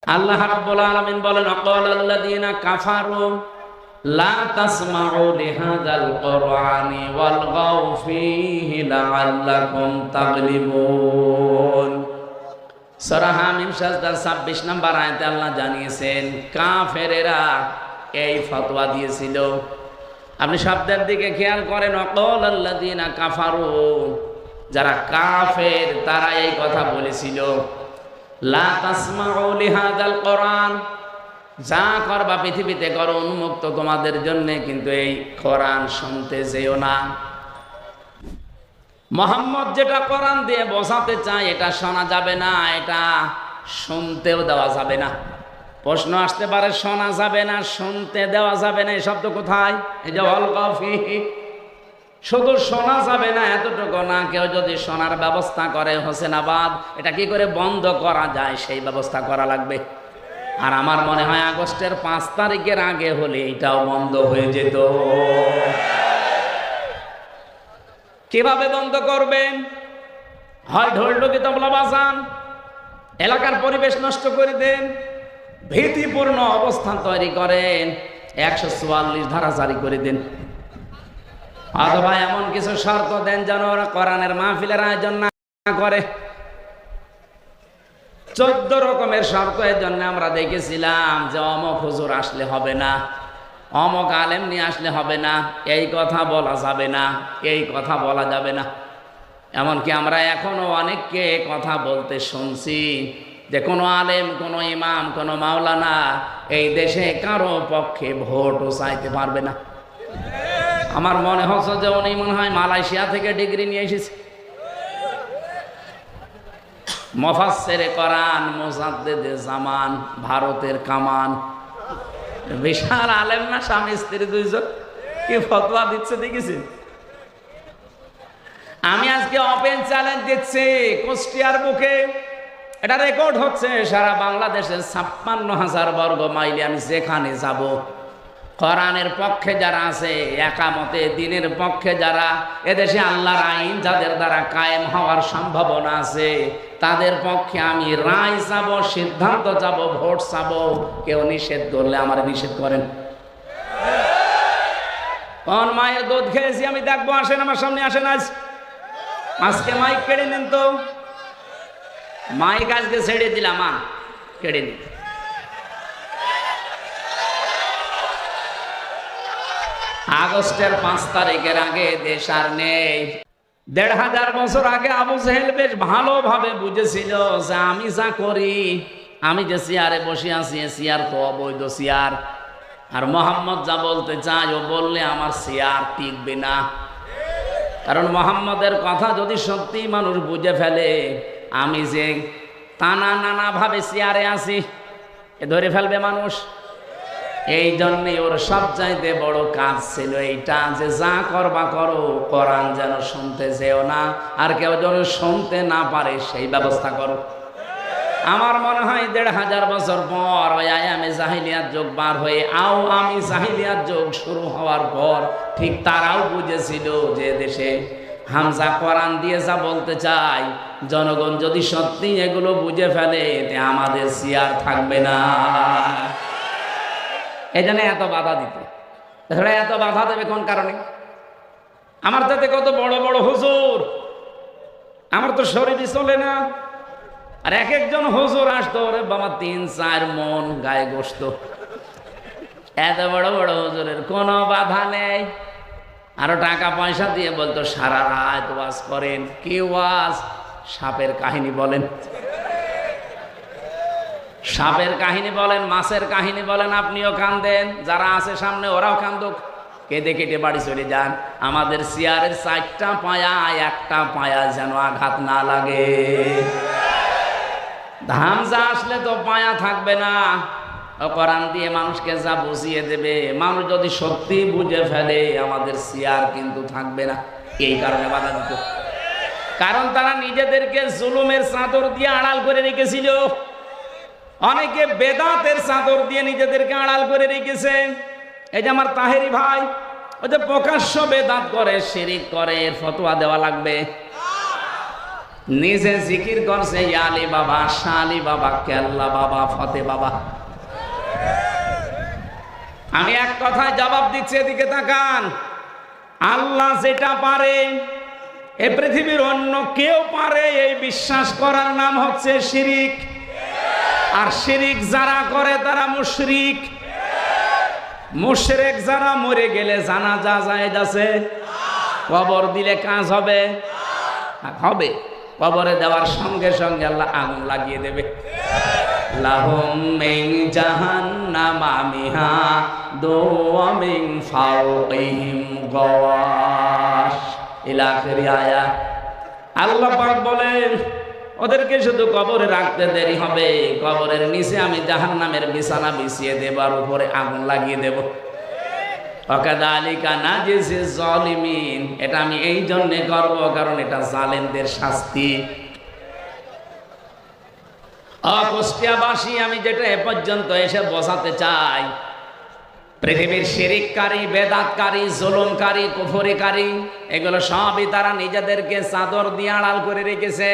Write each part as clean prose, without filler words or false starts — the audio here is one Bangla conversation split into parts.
আল্লাহ রাব্বুল আলামিন বলেন, ওয়াকালাল্লাযীনা কাফারু লা তাসমাউ লিহাযাল কুরআনি ওয়ালগাউ ফীহি লাআল্লাকুম তাগলিবুন। সূরা হামিম সাজদার 26 নম্বর আয়াতে আল্লাহ জানিয়েছেন কাফেরেরা এই ফতোয়া দিয়েছিল। আপনি শব্দের দিকে খেয়াল করেন, ওয়াকালাল্লাযীনা কাফারু, যারা কাফের তারা এই কথা বলেছিল, লা তাসমাউ লিহাযাল কোরআন, যা করবা পৃথিবীতে করো উন্মুক্ত তোমাদের জন্য, কিন্তু এই কোরআন শুনতে যেও না। মুহাম্মদ যেটা কোরআন দিয়ে বোঝাতে চায় এটা শোনা যাবে না, এটা শুনতেও দেওয়া যাবে না। প্রশ্ন আসতে পারে, শোনা যাবে না, শুনতে দেওয়া যাবে না, এই শব্দ কোথায়? এই যে ওয়ালগাউ ফীহি, শুধু শোনা যাবে না এতটুকু না, কেউ যদি শোনার ব্যবস্থা করে হোসেনাবাদ, এটা কি করে বন্ধ করা যায় সেই ব্যবস্থা করা লাগবে। আর আমার মনে হয় আগস্টের 5 তারিখের আগে হলে এটাও বন্ধ হয়ে যেত। কিভাবে বন্ধ করবেন? হয় ঢোল-ঢোকি তবলা বাজান, এলাকার পরিবেশ নষ্ট করে দেন, ভীতিপূর্ণ অবস্থান তৈরি করেন, 144 ধারা জারি করে দেন, অথবা এমন কিছু শর্ত দেন যেন ওরা কোরআনের মাহফিলের আয়োজন না করে। 14 রকমের শর্ত এর জন্য আমরা দেখেছিলাম যে অমক হুজুর আসলে হবে না, অমক আলেম নিয়ে আসলে হবে না, এই কথা বলা যাবে না, এই কথা বলা যাবে না। এমনকি আমরা এখনো অনেককে কথা বলতে শুনছি যে কোনো আলেম, কোনো ইমাম, কোনো মাওলানা এই দেশে কারো পক্ষে ভোটও চাইতে পারবে না। আমার মনে হচ্ছে যে উনি মনে হয় মালয়েশিয়া থেকে ডিগ্রি নিয়ে এসেছে। মুফাসসিরে কোরআন, মুজাদ্দিদে জামান, ভারতের কামান, বিশাল আলেম না, স্বামী স্ত্রী দুইজন কি ফতোয়া দিচ্ছে দেখেছেন? আমি আজকে ওপেন চ্যালেঞ্জ দিচ্ছি কুষ্টিয়ার বুকে, এটা রেকর্ড হচ্ছে সারা বাংলাদেশের 56,000 বর্গ মাইলে আমি যেখানে যাব, কোরআনের পক্ষে যারা আছে, একামতে দিনের পক্ষে যারা, এদেশে আল্লাহর আইন যাদের দ্বারা কায়েম হওয়ার সম্ভাবনা আছে, তাদের পক্ষে আমি রায় চাবো, সিদ্ধান্ত চাবো, ভোট চাবো। কেউ নিষেধ করলে আমার নিষেধ করেন। কোন মায়ের দুধ খেয়েছি আমি দেখবো, আসেন আমার সামনে, আসেন। আজকে মাইক কেড়ে নেন তো, মাইক আজকে ছেড়ে দিলাম, মা কেড়ে নিন। আগস্টের 5 তারিখের আগে দেশ আর নেই। 1500 বছর আগে আবু জেহেল বেশ ভালোভাবে বুঝেছিল যে আমি যা করি, আমি যে চেয়ারে বসে আছি, চেয়ার তো অবৈধ চেয়ার, আর মোহাম্মদ যা বলতে চায় ও বললে আমার চেয়ার টিকবে না। কারণ মোহাম্মদের কথা যদি সত্যি মানুষ বুঝে ফেলে, আমি যে নানা ভাবে চেয়ারে আছি, এ ধরে ফেলবে মানুষ। এই জন্যে ওর সবচাইতে বড় কাজ ছিল এইটা, যে যা করবা করো, কোরআন যেন শুনতে যেও না, আর কেউ যেন শুনতে না পারে সেই ব্যবস্থা করো। আমার মনে হয় 1500 বছর পর ওই আয়ামে জাহিলিয়াত যুগ পার হয়ে আমি জাহিলিয়াত যুগ শুরু হওয়ার পর ঠিক তারাও বুঝেছিল যে দেশে হামজা কোরআন দিয়ে যা বলতে চাই, জনগণ যদি সত্যি এগুলো বুঝে ফেলে তে আমাদের চেয়ার থাকবে না। এই জন্য এত বাধা দিতে, এত বাধা দেবে কোন কারণে? আমার যাতে কত বড় বড় হুজুর, আমার তো শরীরই চলে না, আর এক একজন হুজুর আসতো, ওরে বাবা 3-4 মন গায়ে গোস্ত, এত বড় বড় হুজুরের কোনো বাধা নেই। আরো টাকা পয়সা দিয়ে বলতো সারা রাত ওয়াজ করেন। কি ওয়াজ? সাপের কাহিনী বলেন, সাপের কাহিনী বলেন, মাছের কাহিনী বলেন, আপনিও কান্দেন, যারা আছে সামনে ওরাও কান্দুক, কেঁদে কেটে বাড়ি চলে যান। আমাদের চেয়ারের 4টা পায়া, একটা পায়া যেন আঘাত না লাগে। হামজা আসলে তো পায়া থাকবে না, কোরআন দিয়ে মানুষকে যা বুঝিয়ে দেবে, মানুষ যদি সত্যি বুঝে ফেলে আমাদের চেয়ার কিন্তু থাকবে না। এই কারণে বাধা দিত, কারণ তারা নিজেদেরকে জুলুমের চাদর দিয়ে আড়াল করে রেখেছিল। অনেকে বেদাতের চাদর দিয়ে নিজেদেরকে আড়াল করে রেখেছে। এই যে আমার তাহেরি ভাই, ওই যে প্রকাশ্য বেদাত করে, শিরিক করে, এর ফতোয়া দেওয়া লাগবে। নিজে জিকির করছে আলী বাবা, শালি বাবা, কেল্লা বাবা, ফতে বাবা। আমি এক কথায় জবাব দিচ্ছি, এদিকে তাকান। আল্লাহ যেটা পারে এ পৃথিবীর অন্য কেউ পারে এই বিশ্বাস করার নাম হচ্ছে শিরিক। আর শিরিক যারা করে তারা মুশরিক। মুশরিক যারা মরে গেলে জানাজা জায়েজ আছে? কবর দিলে কাজ হবে? হবে। কবরে দেওয়ার সঙ্গে সঙ্গে আল্লাহ আগুন লাগিয়ে দেবে। লাহুম মিন জাহান্নামা মিহাদু ওয়া মিন ফাওকিহিম গাওয়াশ ইলা আখির আয়াত। আল্লাহ পাক বলেন ওদেরকে শুধু কবরে রাখতে দেরি হবে, কবরের নিচে আমি জাহান্নামের বিছানা বিছিয়ে দেব আর উপরে আগুন লাগিয়ে দেব। ওয়াকাযালিকা নাজিজিজ জালিমিন। এটা আমি এই জন্য করব কারণ এটা জালেমদের শাস্তি। কুষ্টিয়াবাসী, আমি যেটা এ পর্যন্ত এসে বোঝাতে চাই, পৃথিবীর শিরিককারী, বেদাতকারী, জুলুমকারী, কুফরিকারী, এগুলো সবই তারা নিজেদেরকে চাদর দিয়ে আড়াল করে রেখেছে।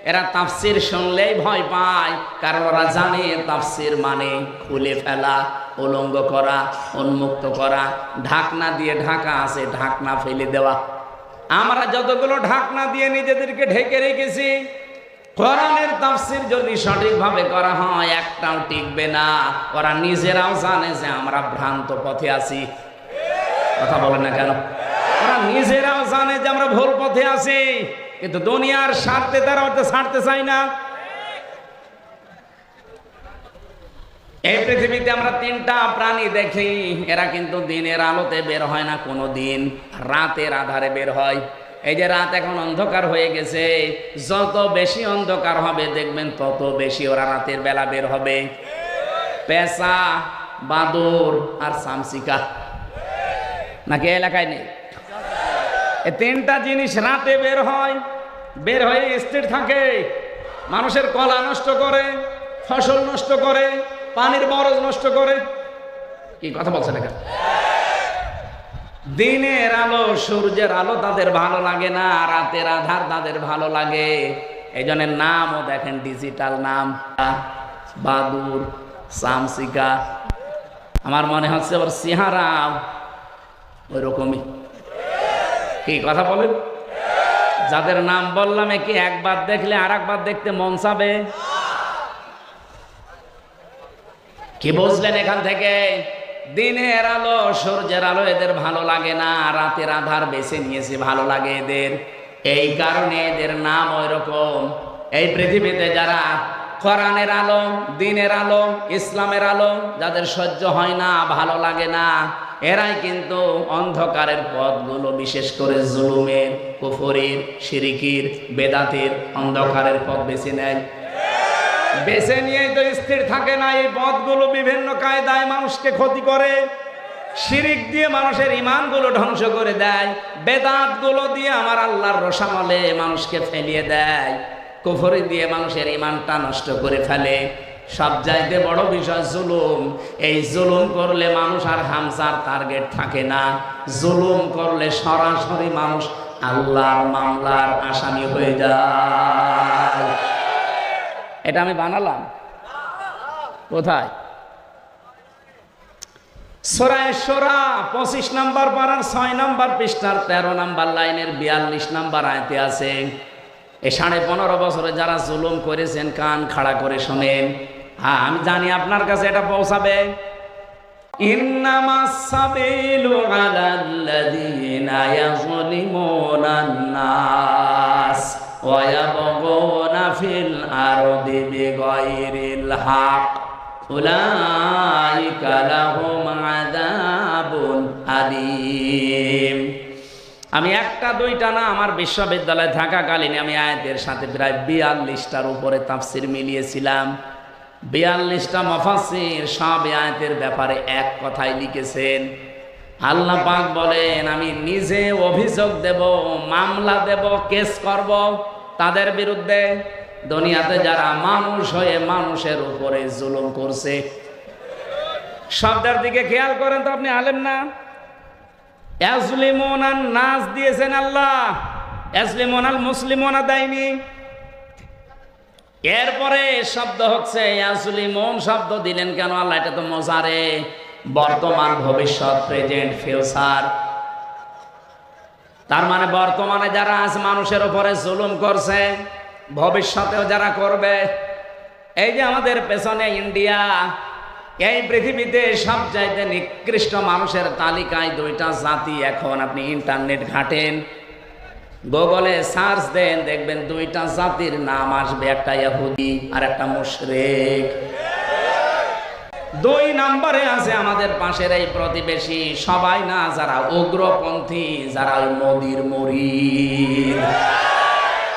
এরা তাফসির শুনলেই ভয় পায়, কারণ ওরা জানে তাফসির মানে খুলে ফেলা, উলঙ্গ করা, উন্মুক্ত করা। ঢাকনা দিয়ে ঢাকা আছে, ঢাকনা ফেলে দেওয়া। আমরা যতগুলো ঢাকনা দিয়ে নিজেদেরকে ঢেকে রেখেছি, কোরআনের তাফসীর যদি সঠিকভাবে করা হয় একটাও টিকবে না। ওরা নিজেরাও জানে যে আমরা ভ্রান্ত পথে আছি। কথা বলেন না কেন? ওরা নিজেরাও জানে যে আমরা ভুল পথে আছি, কিন্তু দুনিয়ার স্বার্থে তারা ওটা ছাড়তে চায় না। এই পৃথিবীতে আমরা তিনটা প্রাণী দেখি, এরা কিন্তু দিনের আলোতে বের হয় না, কোনো দিন রাতের আধারে বের হয়। এই যে রাত এখন অন্ধকার হয়ে গেছে, যত বেশি অন্ধকার হবে দেখবেন তত বেশি ওরা রাতের বেলা বের হবে। পেঁচা, বাদুর আর চামচিকা, নাকি এলাকায় নেই? এই তিনটা জিনিস রাতে বের হয়, বের হয়ে স্থির থাকে, মানুষের কলা নষ্ট করে, ফসল নষ্ট করে, পানির বরজ নষ্ট করে। কি কথা বলছেন এখানে? দিনের আলো, সূর্যের আলো তাদের ভালো লাগে না, রাতের আধার তাদের ভালো লাগে। এই জন্য নামও দেখেন ডিজিটাল নাম, বাদুর, চামচিকা। আমার মনে হচ্ছে ওর চেহারা ওই রকমই। কি কথা বলেন? যাদের নাম বললাম কি একবার দেখলে আর একবার দেখতে মন চাবে? কি বুঝলেন এখান থেকে? দিনের আলো, সূর্যের আলো এদের ভালো লাগে না, রাতের আধার বেছে নিয়েছে ভালো লাগে এদের। এই কারণে এদের নাম ওই রকম। এই পৃথিবীতে যারা কোরআনের আলো, দিনের আলো, ইসলামের আলো যাদের সহ্য হয় না, ভালো লাগে না, এরাই কিন্তু অন্ধকারের পথগুলো, বিশেষ করে জুলুমের, কুফরির, শিরিকির, বেদাতের অন্ধকারের পথ বেছে নেয়। বেছে নিয়েই তো স্থির থাকে না। এই পথগুলো বিভিন্ন কায়দায় মানুষকে ক্ষতি করে। শিরিক দিয়ে মানুষের ইমানগুলো ধ্বংস করে দেয়, বেদাতগুলো দিয়ে আমার আল্লাহর রোশামলে মানুষকে ফেলিয়ে দেয়, কুফরি দিয়ে মানুষের ইমানটা নষ্ট করে ফেলে। সব চাইতে বড় বিষয় জুলুম। এই জুলুম করলে মানুষ আর হামসার টার্গেট থাকে না। জুলুম করলে সরাসরি মানুষ আল্লাহর মামলার আসামি হয়ে যায়। এটা আমি বানালাম কোথায়? সূরা শুরা 25 নম্বর পারার 6 নম্বর পৃষ্ঠার 13 নম্বর লাইনের 42 নম্বর আয়াতে আছে। এই 15.5 বছরে যারা জুলুম করেছেন কান খাড়া করে শোনেন। হ্যাঁ, আমি জানি আপনার কাছে এটা পৌঁছাবে। ইন্নামাস সাবিলু আলাল্লাযীনা ইয়াযলিমুনান নাস ওয়া ইয়াবগুনা ফিল আরদি বিগাইরিল হক উলাইকা লাহুম আযাবুন আলীম। আমি একটা দুইটা না, আমার বিশ্ববিদ্যালয়ে থাকাকালীন আমি আয়াতের সাথে প্রায় 42টার উপরে তাফসির মিলিয়েছিলাম। 42টা মুফাসসির সব আয়াতের ব্যাপারে এক কথাই লিখেছেন। আল্লাহ পাক বলেন আমি নিজে অভিযোগ দেব, মামলা দেব, কেস করব তাদের বিরুদ্ধে, দুনিয়াতে যারা মানুষ হয়ে মানুষের উপরে জুলুম করছে। শব্দের দিকে খেয়াল করেন তো, আপনি আলেম না? ইয়াজলিমুনান নাস দিয়েছেন আল্লাহ, ইয়াজলিমুনাল মুসলিমুনা দেয়নি। এরপরে শব্দ হচ্ছে ইয়াসলিমুন, শব্দ দিলেন কেন আল্লাহ? এটা তো মজারে, বর্তমান, ভবিষ্যৎ, প্রেজেন্ট, ফিউচার। তার মানে বর্তমানে যারা আজ মানুষের উপরে জুলুম করছে, ভবিষ্যতেও যারা করবে। এই যে আমাদের পেছনে ইন্ডিয়া, এই পৃথিবীতে সবচাইতে নিকৃষ্ট মানুষের তালিকায় দুইটা জাতি। এখন আপনি ইন্টারনেট ঘাটেন, গুগলে সার্চ দেন, দেখবেন দুইটা জাতির নাম আসবে, একটা ইহুদি আর একটা মুশরিক। 2 নম্বরে আছে আমাদের পাশের এই প্রতিবেশী, সবাই না, যারা উগ্রপন্থী, যারা ওই মোদির মুরিদ,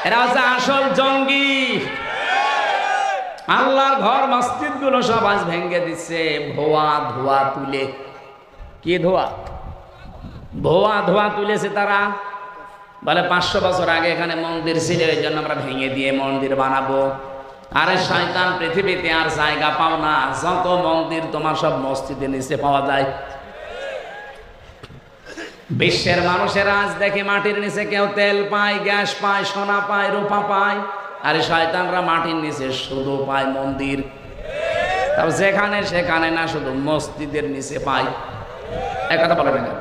এরা হচ্ছে আসল জঙ্গি। আল্লাহর ঘর মসজিদ গুলো সব আজ ভেঙে দিচ্ছে ভুয়া ধোয়া তুলে। কি ধোয়া? ভুয়া ধোয়া তুলেছে তারা। বলে 500 বছর আগে এখানে মন্দির ছিল, এই জন্য আমরা ভেঙে দিয়ে মন্দির বানাবো। আরে শয়তান, পৃথিবীতে আর জায়গা পাও না, যত মন্দির তোমার সব মসজিদের নিচে পাওয়া যায়। বিশ্বের মানুষেরা আজ দেখে মাটির নিচে কেউ তেল পায়, গ্যাস পায়, সোনা পায়, রূপা পায়, আরে শয়তানরা মাটির নিচে শুধু পায় মন্দির। তবে যেখানে সেখানে না, শুধু মসজিদের নিচে পায়। এক কথা বলে না,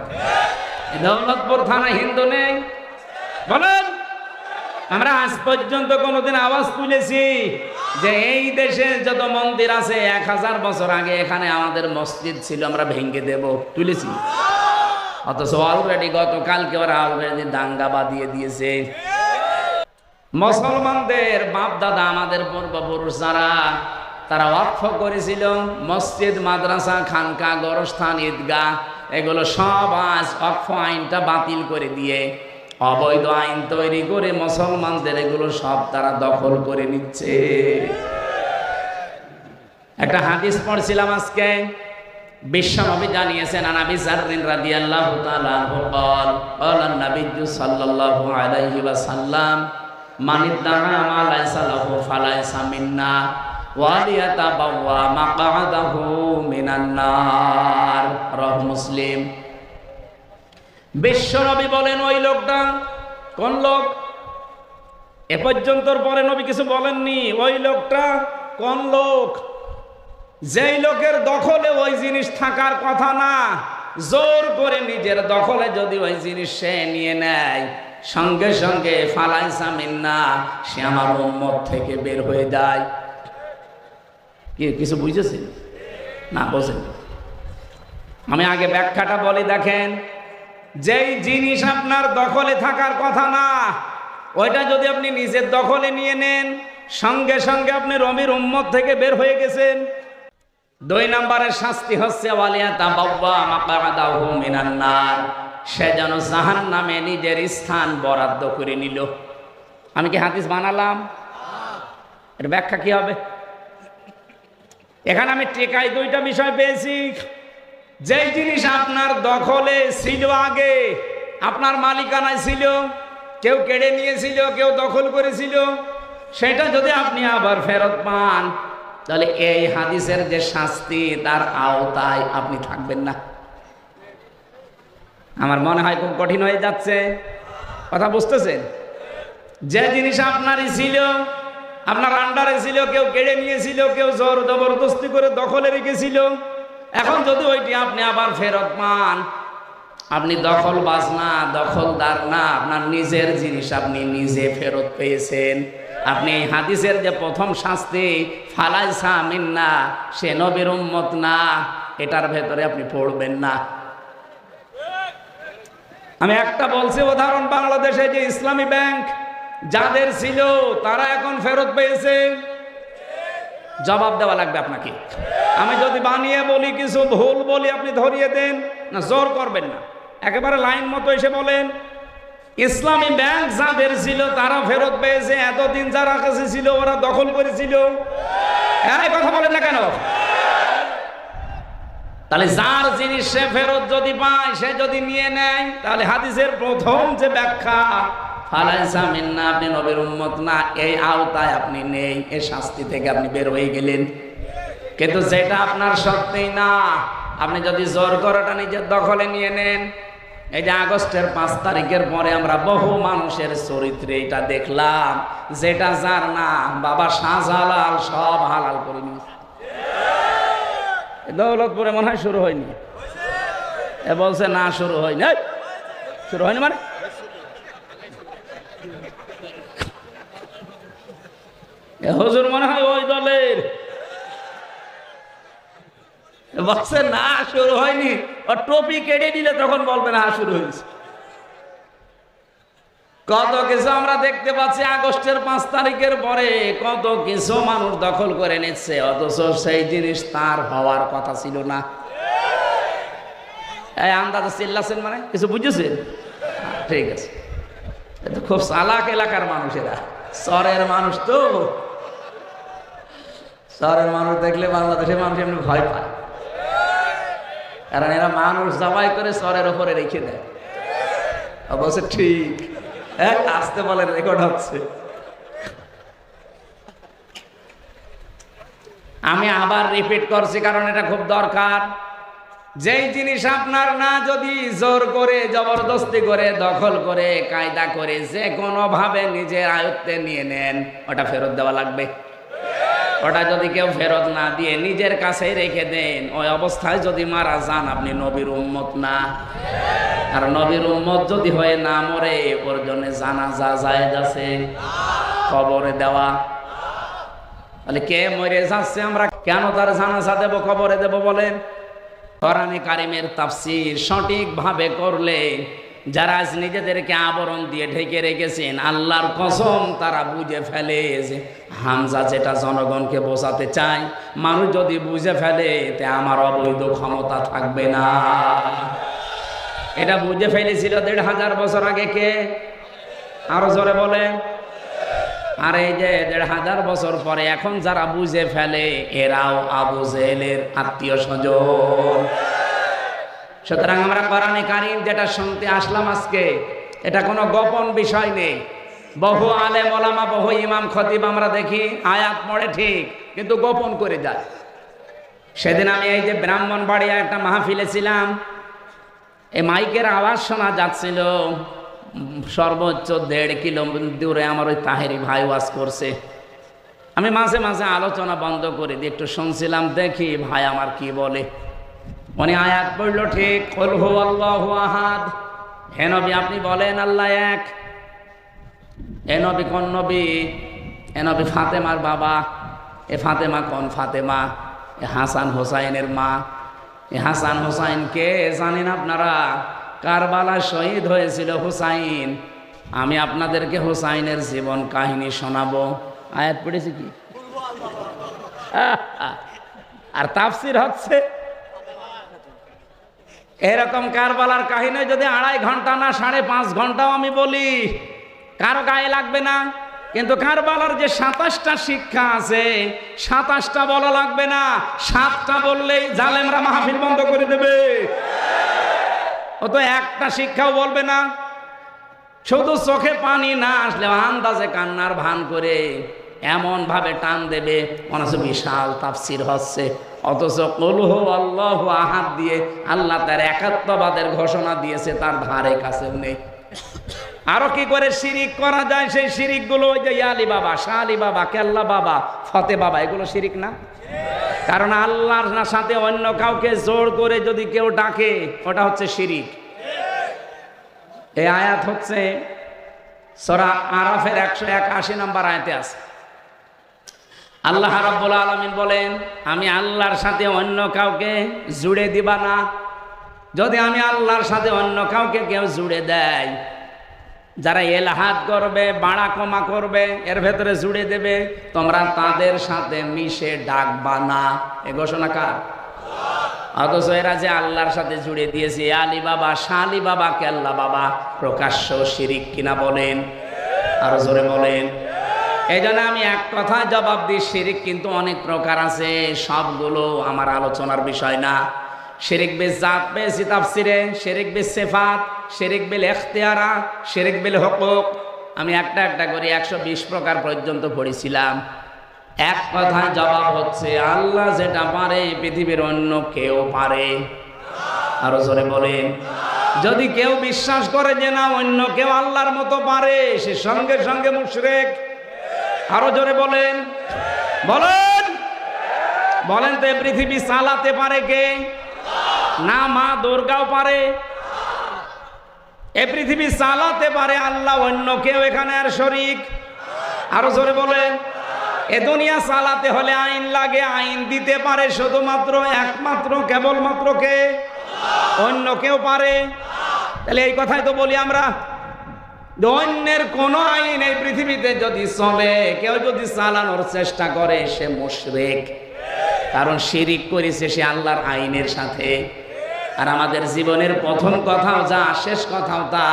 দৌলতপুর থানা হিন্দু নেই বলেন? আমরা আজ পর্যন্ত কোনোদিন আওয়াজ তুলেছি যে এই দেশে যত মন্দির আছে 1000 বছর আগে এখানে আমাদের মসজিদ ছিল, আমরা ভেঙে দেব? তুলেছি? অথচ অলরেডি গতকালকে ওরা অলরেডি দাঙ্গা বাঁধিয়ে দিয়েছে। মুসলমানদের বাপ দাদা, আমাদের পূর্বপুরুষ যারা, তারা ওয়াকফ করেছিল মসজিদ, মাদ্রাসা, খানকা, গোরস্থান, ঈদগাহ, এগুলো সব আজ ওয়াকফ আইনটা বাতিল করে দিয়ে অবৈধ আইন তৈরি করে মুসলমানদের এগুলো সব তারা দখল করে নিচ্ছে। একটা হাদিস পড়ছিলাম আজকে, বিশ্বনবী জানিয়েছেন, আনাবি জাররিন রাদিয়াল্লাহু তাআলা আনহু قال قال النبي صلى الله عليه وسلم من ادعى ما ليس له فليس منا وليتبوأ مقعده من النار রাহ মুসলিম। বিশ্বনবী বলেন, ওই লোকটা কোন লোক? এ পর্যন্ত পরে নবী কিছু বলেননি। ওই লোকটা কোন লোক? যেই লোকের দখলে ওই জিনিস থাকার কথা না, জোর করে নিজের দখলে যদি ওই জিনিস সে নিয়ে নেয়, সঙ্গে সঙ্গে ফালাইসা মিন্না, সে আমার উম্মত থেকে বের হয়ে যায়। কি কিছু বুঝেছেন না? বোঝেন? আমি আগে ব্যাখ্যাটা বলি, দেখেন। যেই জিনিস আপনার দখলে থাকার কথা না, ওইটা যদি আপনি নিজের দখলে নিয়ে নেন, সঙ্গে সঙ্গে আপনি রমির উম্মত থেকে বের হয়ে গেছেন। 2 নম্বরের শাস্তি হচ্ছে ওয়ালিয়াতাবাওয়া মাকআদাহু মিনান নার, সে যেন জাহান্নামে নিজের স্থান বরাদ্দ করে নিল। আমি কি হাদিস বানালাম? এর ব্যাখ্যা কি হবে? এখানে আমি টেকাই 2টা বিষয় পেয়েছি। যেই জিনিস আপনার দখলে ছিল, আগে আপনার মালিকানায় ছিল, কেউ কেড়ে নিয়েছিল, কেউ দখল করেছিল, সেটা যদি আপনি আবার ফেরত পান, তাহলে এই হাদিসের যে শাস্তি, তার আওতায় আপনি থাকবেন না। আমার মনে হয় খুব কঠিন হয়ে যাচ্ছে, কথা বুঝতেছেন? যে জিনিস আপনারই ছিল, আপনার আন্ডারে ছিল, কেউ কেড়ে নিয়েছিল, কেউ জোর জবরদস্তি করে দখলে রেখেছিল, এখন যদি ওইটি আপনি আবার ফেরত পান, আপনি দখলবাজ না, দখলদার না, আপনার নিজের জিনিস আপনি নিজে ফেরত পেয়েছেন। আপনি এই হাদিসের যে প্রথম শাস্তি ফালাইসা মিন্না, সে নবীর উম্মত না, এটার ভেতরে আপনি পড়বেন না। আমি একটা বলছি উদাহরণ, বাংলাদেশে যে ইসলামী ব্যাংক যাদের ছিল, তারা এখন ফেরত পেয়েছে, জবাব দেওয়া লাগবে আপনাকে। আমি যদি বানিয়ে বলি, কিছু ভুল বলি, আপনি ধরিয়ে দেন না, জোর করবেন না, একেবারে লাইন মতো এসে বলেন। ইসলামী ব্যাংক যাদের ছিল তারা ফেরত পেয়েছে, এতদিন যারা কাছে ছিল ওরা দখল করেছিল। এই কথা বলেন না কেন? তাহলে যার জিনিস সে ফেরত যদি পায়, সে যদি নিয়ে নেয়, তাহলে হাদিসের প্রথম যে ব্যাখ্যা ফালাইসা মিন্না, আপনি নবীর উম্মত না, এই আওতায় আপনি নেই, এই শাস্তি থেকে আপনি বের হয়ে গেলেন। কিন্তু যেটা আপনার সত্যি না, আপনি যদি জোর করাটা নিজের দখলে নিয়ে নেন, এই যে আগস্টের 5 তারিখের পরে আমরা বহু মানুষের চরিত্রে এটা দেখলাম, যেটা যার না বাবা শাহজালাল সব হালাল করে নিয়েছে। দৌলতপুরে মনে হয় শুরু হয়নি, এ বলছে না শুরু হয়নি। শুরু হয়নি মানে হুজুর মনে হয় ওই দলের, বলছে না শুরু হয়নি। আর টপি কেটে দিলে তখন বলবে না শুরু হয়েছে। কত কিছু আমরা দেখতে পাচ্ছি আগস্টের 5 তারিখের পরে, কত কিছু মানুষ দখল করে নিচ্ছে, অথচ সেই জিনিস তার হওয়ার কথা ছিল না। এই আন্দাজে চিল্লাছেন মানে কিছু বুঝেছেন? ঠিক আছে, খুব চালাক এলাকার মানুষেরা, শহরের মানুষ তো, শহরের মানুষ দেখলে বাংলাদেশের মানুষ এমনি ভয় পায়, কারণ এরা মানুষ জবাই করে শহরের ওপরে রেখে দেয়। অবশ্য ঠিক, হ্যাঁ আসতে বলে, রেকর্ড হচ্ছে। আমি আবার রিপিট করছি কারণ এটা খুব দরকার। যেই জিনিস আপনার না, যদি জোর করে জবরদস্তি করে দখল করে কায়দা করে যে কোনো ভাবে নিজের আয়ত্তে নিয়ে নেন, ওটা ফেরত দেওয়া লাগবে। ওটা যদি কেউ ফেরত না দিয়ে নিজের কাছেই রেখে দেন, ওই অবস্থায় যদি মারা যান আপনি নবীর উম্মত না। আর নবীর উম্মত যদি হয়ে না মরে, ওর জন্য জানাজা জায়েজ আছে, কবরে দেওয়া। তাহলে কে মরে যাচ্ছে আমরা কেন তার জানাজা দেব, কবরে দেব বলেন? কোরআনে কারিমের তাফসীর সঠিকভাবে করলে যারা আজ নিজেদেরকে আবরণ দিয়ে ঢেকে রেখেছেন, আল্লাহর কসম তারা বুঝে ফেলে যে হামজা যেটা জনগণকে বোঝাতে চায়, মানুষ যদি বুঝে ফেলে তে আমার অবৈধ ক্ষমতা থাকবে না। এটা বুঝে ফেলেছিল 1500 বছর আগে কে? আরো জোরে বলেন। আর এই যে 1500 বছর পরে এখন যারা বুঝে ফেলে, এরাও আবু জেহেলের আত্মীয় স্বজন। সুতরাং আমরা কোরআনে কারীম যেটা শুনতে আসলাম আজকে, এটা কোনো গোপন বিষয় নেই। বহু আলেম ওলামা, বহু ইমাম খতিব আমরা দেখি আয়াত পড়ে ঠিক, কিন্তু গোপন করে যায়। সেদিন আমি এই যে ব্রাহ্মণবাড়িয়া একটা মাহফিলে ছিলাম, এই মাইকের আওয়াজ শোনা যাচ্ছিল সর্বোচ্চ 1.5 কিলো দূরে। আমার ওই তাহেরি ভাই ওয়াজ করছে, আমি মাঝে মাঝে আলোচনা বন্ধ করে দিয়ে একটু শুনছিলাম, দেখি ভাই আমার কি বলে। উনি আয়াত পড়ল ঠিক, কুল হুয়াল্লাহু আহাদ। হে নবী আপনি বলেন আল্লাহ এক। এ নবী কোন নবী? এ নবী ফাতেমার বাবা। এ ফাতেমা কোন ফাতেমা? এ হাসান হোসাইনের মা। এ হাসান হোসাইন কে জানেন আপনারা? কারবালা শহীদ হয়েছিল হুসাইন। আমি আপনাদেরকে হুসাইনের জীবন কাহিনী শোনাবো। আয়াত পড়েছি কি? আর তাফসীর হচ্ছে এরকম। কারবালার কাহিনী যদি 2.5 ঘন্টা না 5.5 ঘন্টাও আমি বলি, কারো গায়ে লাগবে না। কিন্তু কারবালার যে 27টা শিক্ষা আছে, 27টা বলা লাগবে না, 7টা বললেই জালেমরা মাহফিল বন্ধ করে দেবে। ও তো একটা শিক্ষাও বলবে না। শুধু চোখে পানি না আসলে আন্দাজে কান্নার ভান করে এমন ভাবে টান দেবে মনে হচ্ছে বিশাল তাফসীর হচ্ছে। অথচ কুল হুয়াল্লাহু আহাদ দিয়ে আল্লাহ তার একাত্মবাদের ঘোষণা দিয়েছে, তার ধারে কাছেও নেই। আরো কি করে শিরিক করা যায়, সেই শিরিক গুলো ওই যে ইয়ালি বাবা, শাহ আলী বাবা, কেল্লা বাবা, ফতে বাবা, এগুলো শিরিক না? কারণ আল্লাহর সাথে অন্য কাউকে জোর করে যদি কেউ ডাকে, ওটা হচ্ছে শিরিক। এই আয়াত হচ্ছে সূরা আরাফের 181 নম্বর আয়াতে আছে। আল্লাহ রাব্বুল আলামিন বলেন, আমি আল্লাহর সাথে অন্য কাউকে জুড়ে দিবা না। যদি আমি আল্লাহর সাথে অন্য কাউকে কেউ জুড়ে দেয়, যারা এলহাদ করবে, বাড়া কমা করবে, এর ভেতরে জুড়ে দেবে, তোমরা তাদের সাথে মিশে ডাকবা না। এ ঘোষণা কার? অথচ এরা যে আল্লাহর সাথে জুড়ে দিয়েছে, আলী বাবা, শাহ আলী বাবা, কেল্লা বাবা, প্রকাশ্য শিরিক কিনা বলেন? আরো জোরে বলেন। এই জন্য আমি এক কথায় জবাব দিই, শিরিক কিন্তু অনেক প্রকার আছে, সবগুলো আমার আলোচনার বিষয় না। শিরিক বিল জাত পেয়েছি তাফসিরে, শিরিক বিল সিফাত, শিরিক বিল ইখতিয়ারা, শিরিক বিল হুকুক। আমি একটা একটা করে 120 প্রকার পর্যন্ত পড়েছিলাম। এক কথায় জবাব হচ্ছে, আল্লাহ যেটা পারে পৃথিবীর অন্য কেউ পারে। আরো জোরে বলেন। যদি কেউ বিশ্বাস করে যে না অন্য কেউ আল্লাহর মতো পারে, সে সঙ্গে সঙ্গে মুশরিক। আরো জোরে বলেন, বলেন, বলেন তো এই পৃথিবী চালাতে পারে কে? না মা দুর্গাও পারে? এই পৃথিবী চালাতে পারে আল্লাহ, অন্য কেউ এখানে আর শরীক? আরো জোরে বলেন। এ দুনিয়া চালাতে হলে আইন লাগে, আইন দিতে পারে শুধুমাত্র একমাত্র কেবলমাত্র কে? অন্য কেউ পারে? তাহলে এই কথাই তো বলি আমরা, অন্যের কোন আইন এই পৃথিবীতে যদি চলে, কেউ যদি চালানোর চেষ্টা করে, সে মুশরিক। কারণ শিরিক করেছে সে আল্লাহর আইনের সাথে। আর আমাদের জীবনের প্রথম কথাও যা, শেষ কথাও তা,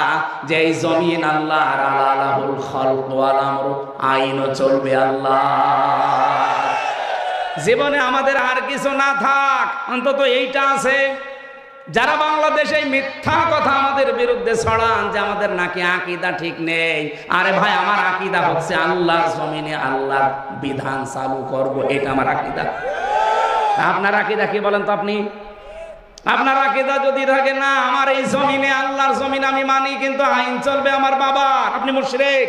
যে এই জমিন আল্লাহর, আলাহুল খালক ওয়াল আমর, আইনও চলবে আল্লাহ। জীবনে আমাদের আর কিছু না থাক, অন্তত এইটা আছে। যারা বাংলাদেশে মিথ্যা কথা আমাদের বিরুদ্ধে ছড়ান যে আমাদের নাকি আকীদা ঠিক নেই, আরে ভাই আমার আকীদা হচ্ছে আল্লাহর জমিনে আল্লাহর বিধান চালু করব, এটা আমার আকীদা। আপনার আকীদা কি বলেন তো? আপনি আপনার আকীদা যদি থাকে না আমার এই জমিনে আল্লাহর জমিন আমি মানি, কিন্তু আইন চলবে আমার বাবার, আপনি মুশরিক।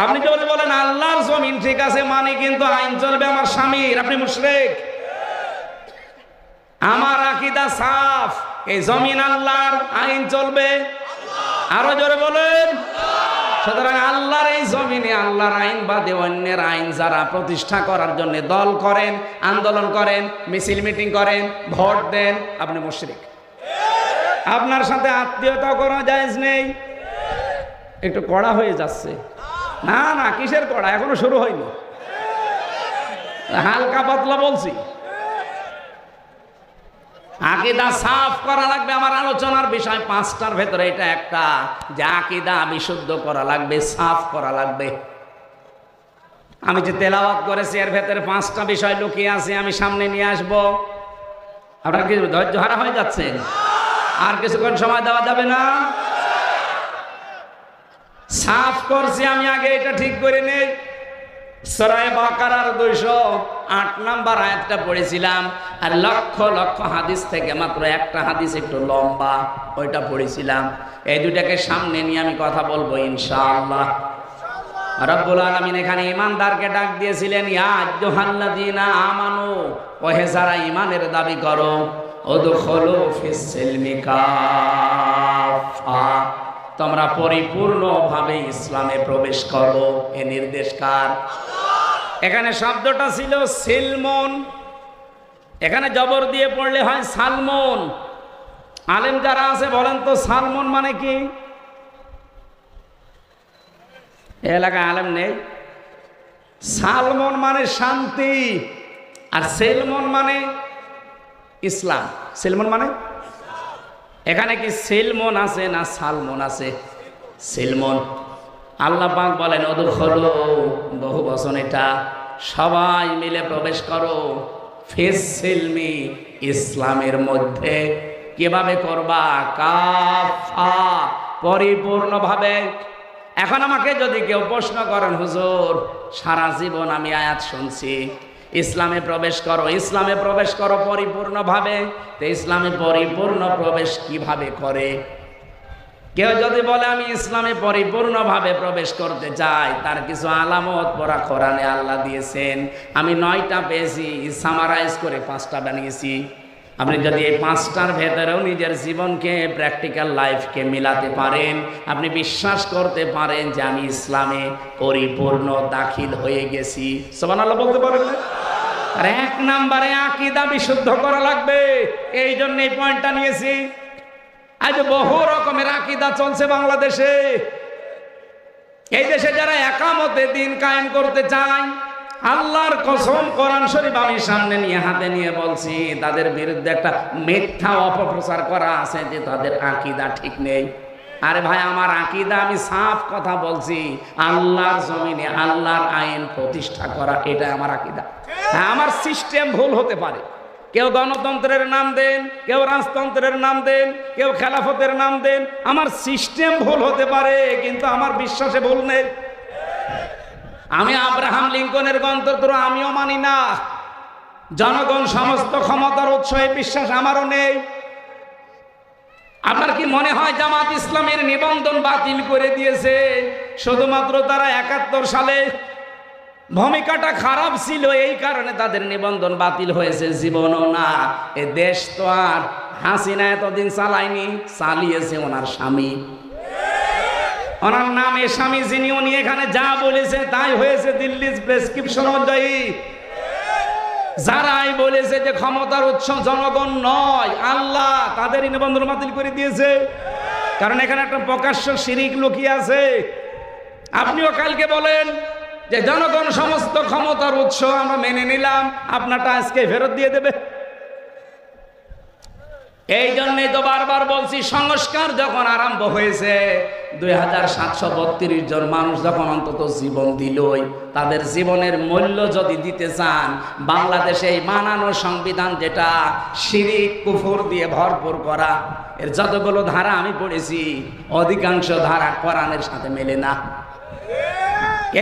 আপনি যদি বলেন আল্লাহর জমিন ঠিক আছে মানি, কিন্তু আইন চলবে আমার স্বামীর, আপনি মুশরিক। আমার আকীদা সাফ, এই জমিন আল্লাহর, আইন চলবে আরো জোরে বলেন। সুতরাং আল্লাহর এই জমিনে আল্লাহর আইন বাদে অন্যের আইন যারা প্রতিষ্ঠা করার জন্য দল করেন, আন্দোলন করেন, মিছিল মিটিং করেন, ভোট দেন, আপনি মুশরিক। আপনার সাথে আত্মীয়তা করা জায়েজ নেই। একটু কড়া হয়ে যাচ্ছে। না না, কিসের কড়া, এখনো শুরু হয়নি, হালকা পাতলা বলছি। আকীদা সাফ করা লাগবে। আমার আলোচনার বিষয় পাঁচটার ভেতরে এটা একটা, যে আকীদা বিশুদ্ধ করা লাগবে, সাফ করা লাগবে। আমি যে তেলাওয়াত করেছি এর ভেতরে পাঁচটা বিষয় লুকিয়ে আছে, আমি সামনে নিয়ে আসব। আপনারা কি ধৈর্য হারা হয়ে যাচ্ছেন? আর কিছুক্ষণ সময় দেওয়া যাবে না? সাফ করছি আমি, আগে এটা ঠিক করে নেই। সূরা বাকারার 208 নম্বর আয়াতটা পড়েছিলাম, আর লক্ষ লক্ষ হাদিস থেকে মাত্র একটা হাদিস একটু লম্বা, ওইটা পড়েছিলাম। এই দুটাকে সামনে নিয়ে আমি কথা বলবো ইনশাআল্লাহ। রব্বুল আলামিন এখানে ঈমানদারকে ডাক দিয়েছিলেন, ইয়া আইয়ুহাল্লাযীনা আমানু, ওহে যারা ঈমানের দাবি করো, উদখুলু ফিস সিলমি কাফা, তোমরা পরিপূর্ণভাবে ইসলামে প্রবেশ করো। এ নির্দেশ কার? এখানে শব্দটা ছিল সিলমন, এখানে জবর দিয়ে পড়লে হয় সালমন। আলেম যারা আছে বলেন তো সালমন মানে কি? এলাকায় আলেম নেই। সালমন মানে শান্তি, আর সেলমন মানে ইসলাম। সেলমন মানে, এখানে কি সেলমন আছে না সালমন আছে? সেলমন। আল্লাহ পাক বলেন উদখুলু, বহু বচন এটা, সবাই মিলে প্রবেশ করো, ফিস সিলমি, ইসলামের মধ্যে। কিভাবে করবা? কাফা, পরিপূর্ণভাবে। এখন আমাকে যদি কেউ প্রশ্ন করেন, হুজুর সারা জীবন আমি আয়াত শুনছি ইসলামে প্রবেশ করো, ইসলামে প্রবেশ করো পরিপূর্ণভাবে, তো ইসলামে পরিপূর্ণ প্রবেশ কিভাবে করে? কেউ যদি বলে আমি ইসলামে পরিপূর্ণভাবে প্রবেশ করতে চাই, তার কিছু আলামত পড়া কোরআনে আল্লাহ দিয়েছেন। আমি 9টা পেয়েছি, সামারাইজ করে 5টা বানিয়েছি। আপনি যদি এই 5টার ভেতরেও নিজের জীবনকে, প্র্যাকটিক্যাল লাইফকে মিলাতে পারেন, আপনি বিশ্বাস করতে পারেন যে আমি ইসলামে পরিপূর্ণ দাখিল হয়ে গেছি। সুবহানাল্লাহ বলতে পারেন না? আর 1 নম্বরে আকীদা বিশুদ্ধ করা লাগবে। এই জন্য এই পয়েন্টটা নিয়েছি। আজ বহু রকমের আকীদা চলছে বাংলাদেশে। এই দেশে যারা একামতে দিন কায়েম করতে চায়, আল্লাহর কসম কোরআন শরীফ আমি সামনে নিয়ে হাতে নিয়ে বলছি, তাদের বিরুদ্ধে একটা মিথ্যা অপপ্রচার করা আছে যে তাদের আকীদা ঠিক নেই। আরে ভাই, আমার আকীদা, আমি সাফ কথা বলছি, আল্লাহর জমিনে আল্লাহর আইন প্রতিষ্ঠা করা, এটা আমার আকীদা। হ্যাঁ, আমার সিস্টেম ভুল হতে পারে। কেউ গণতন্ত্রের নাম দেন, কেউ রাজতন্ত্রের নাম দেন, কেউ খেলাফতের নাম দেন, আমার সিস্টেম ভুল হতে পারে, কিন্তু আমার বিশ্বাসে ভুল নেই। আমি আব্রাহাম লিঙ্কনের গণতন্ত্র আমিও মানি না। জনগণ সমস্ত ক্ষমতার উৎস, এই বিশ্বাস আমারও নেই। আপনার কি মনে হয় জামাত ইসলামের নিবন্ধন বাতিল করে দিয়েছে শুধুমাত্র তারা 71 সালে ভূমিকাটা খারাপ ছিল এই কারণে তাদের নিবন্ধন বাতিল হয়েছে? জীবনও না। এ দেশ তো আর হাসিনা এতদিন চালায়নি, চালিয়েছে ওনার স্বামী। ওনার নামে স্বামী, যিনি উনি এখানে যা বলেছে তাই হয়েছে দিল্লির প্রেসক্রিপশন অনুযায়ী। যারাই বলেছে যে ক্ষমতার উৎস জনগণ নয় আল্লাহ, তাদেরই নিবন্ধন বাতিল করে দিয়েছে। কারণ এখানে একটা প্রকাশ্য শিরিক লুকিয়ে আছে। আপনিও কালকে বলেন যে জনগণ সমস্ত ক্ষমতার উৎস, আমরা মেনে নিলাম, আপনারটা আজকে ফেরত দিয়ে দেবে। এই জন্যই তো বারবার বলছি, সংস্কার যখন আরম্ভ হয়েছে 2732 জন মানুষ যখন অন্তত জীবন দিলই, তাদের জীবনের মূল্য যদি দিতে চান, বাংলাদেশে এই মানানো সংবিধান যেটা শিরিক কুফর দিয়ে ভরপুর করা, এর যতগুলো ধারা আমি পড়েছি অধিকাংশ ধারা কোরআনের সাথে মেলে না।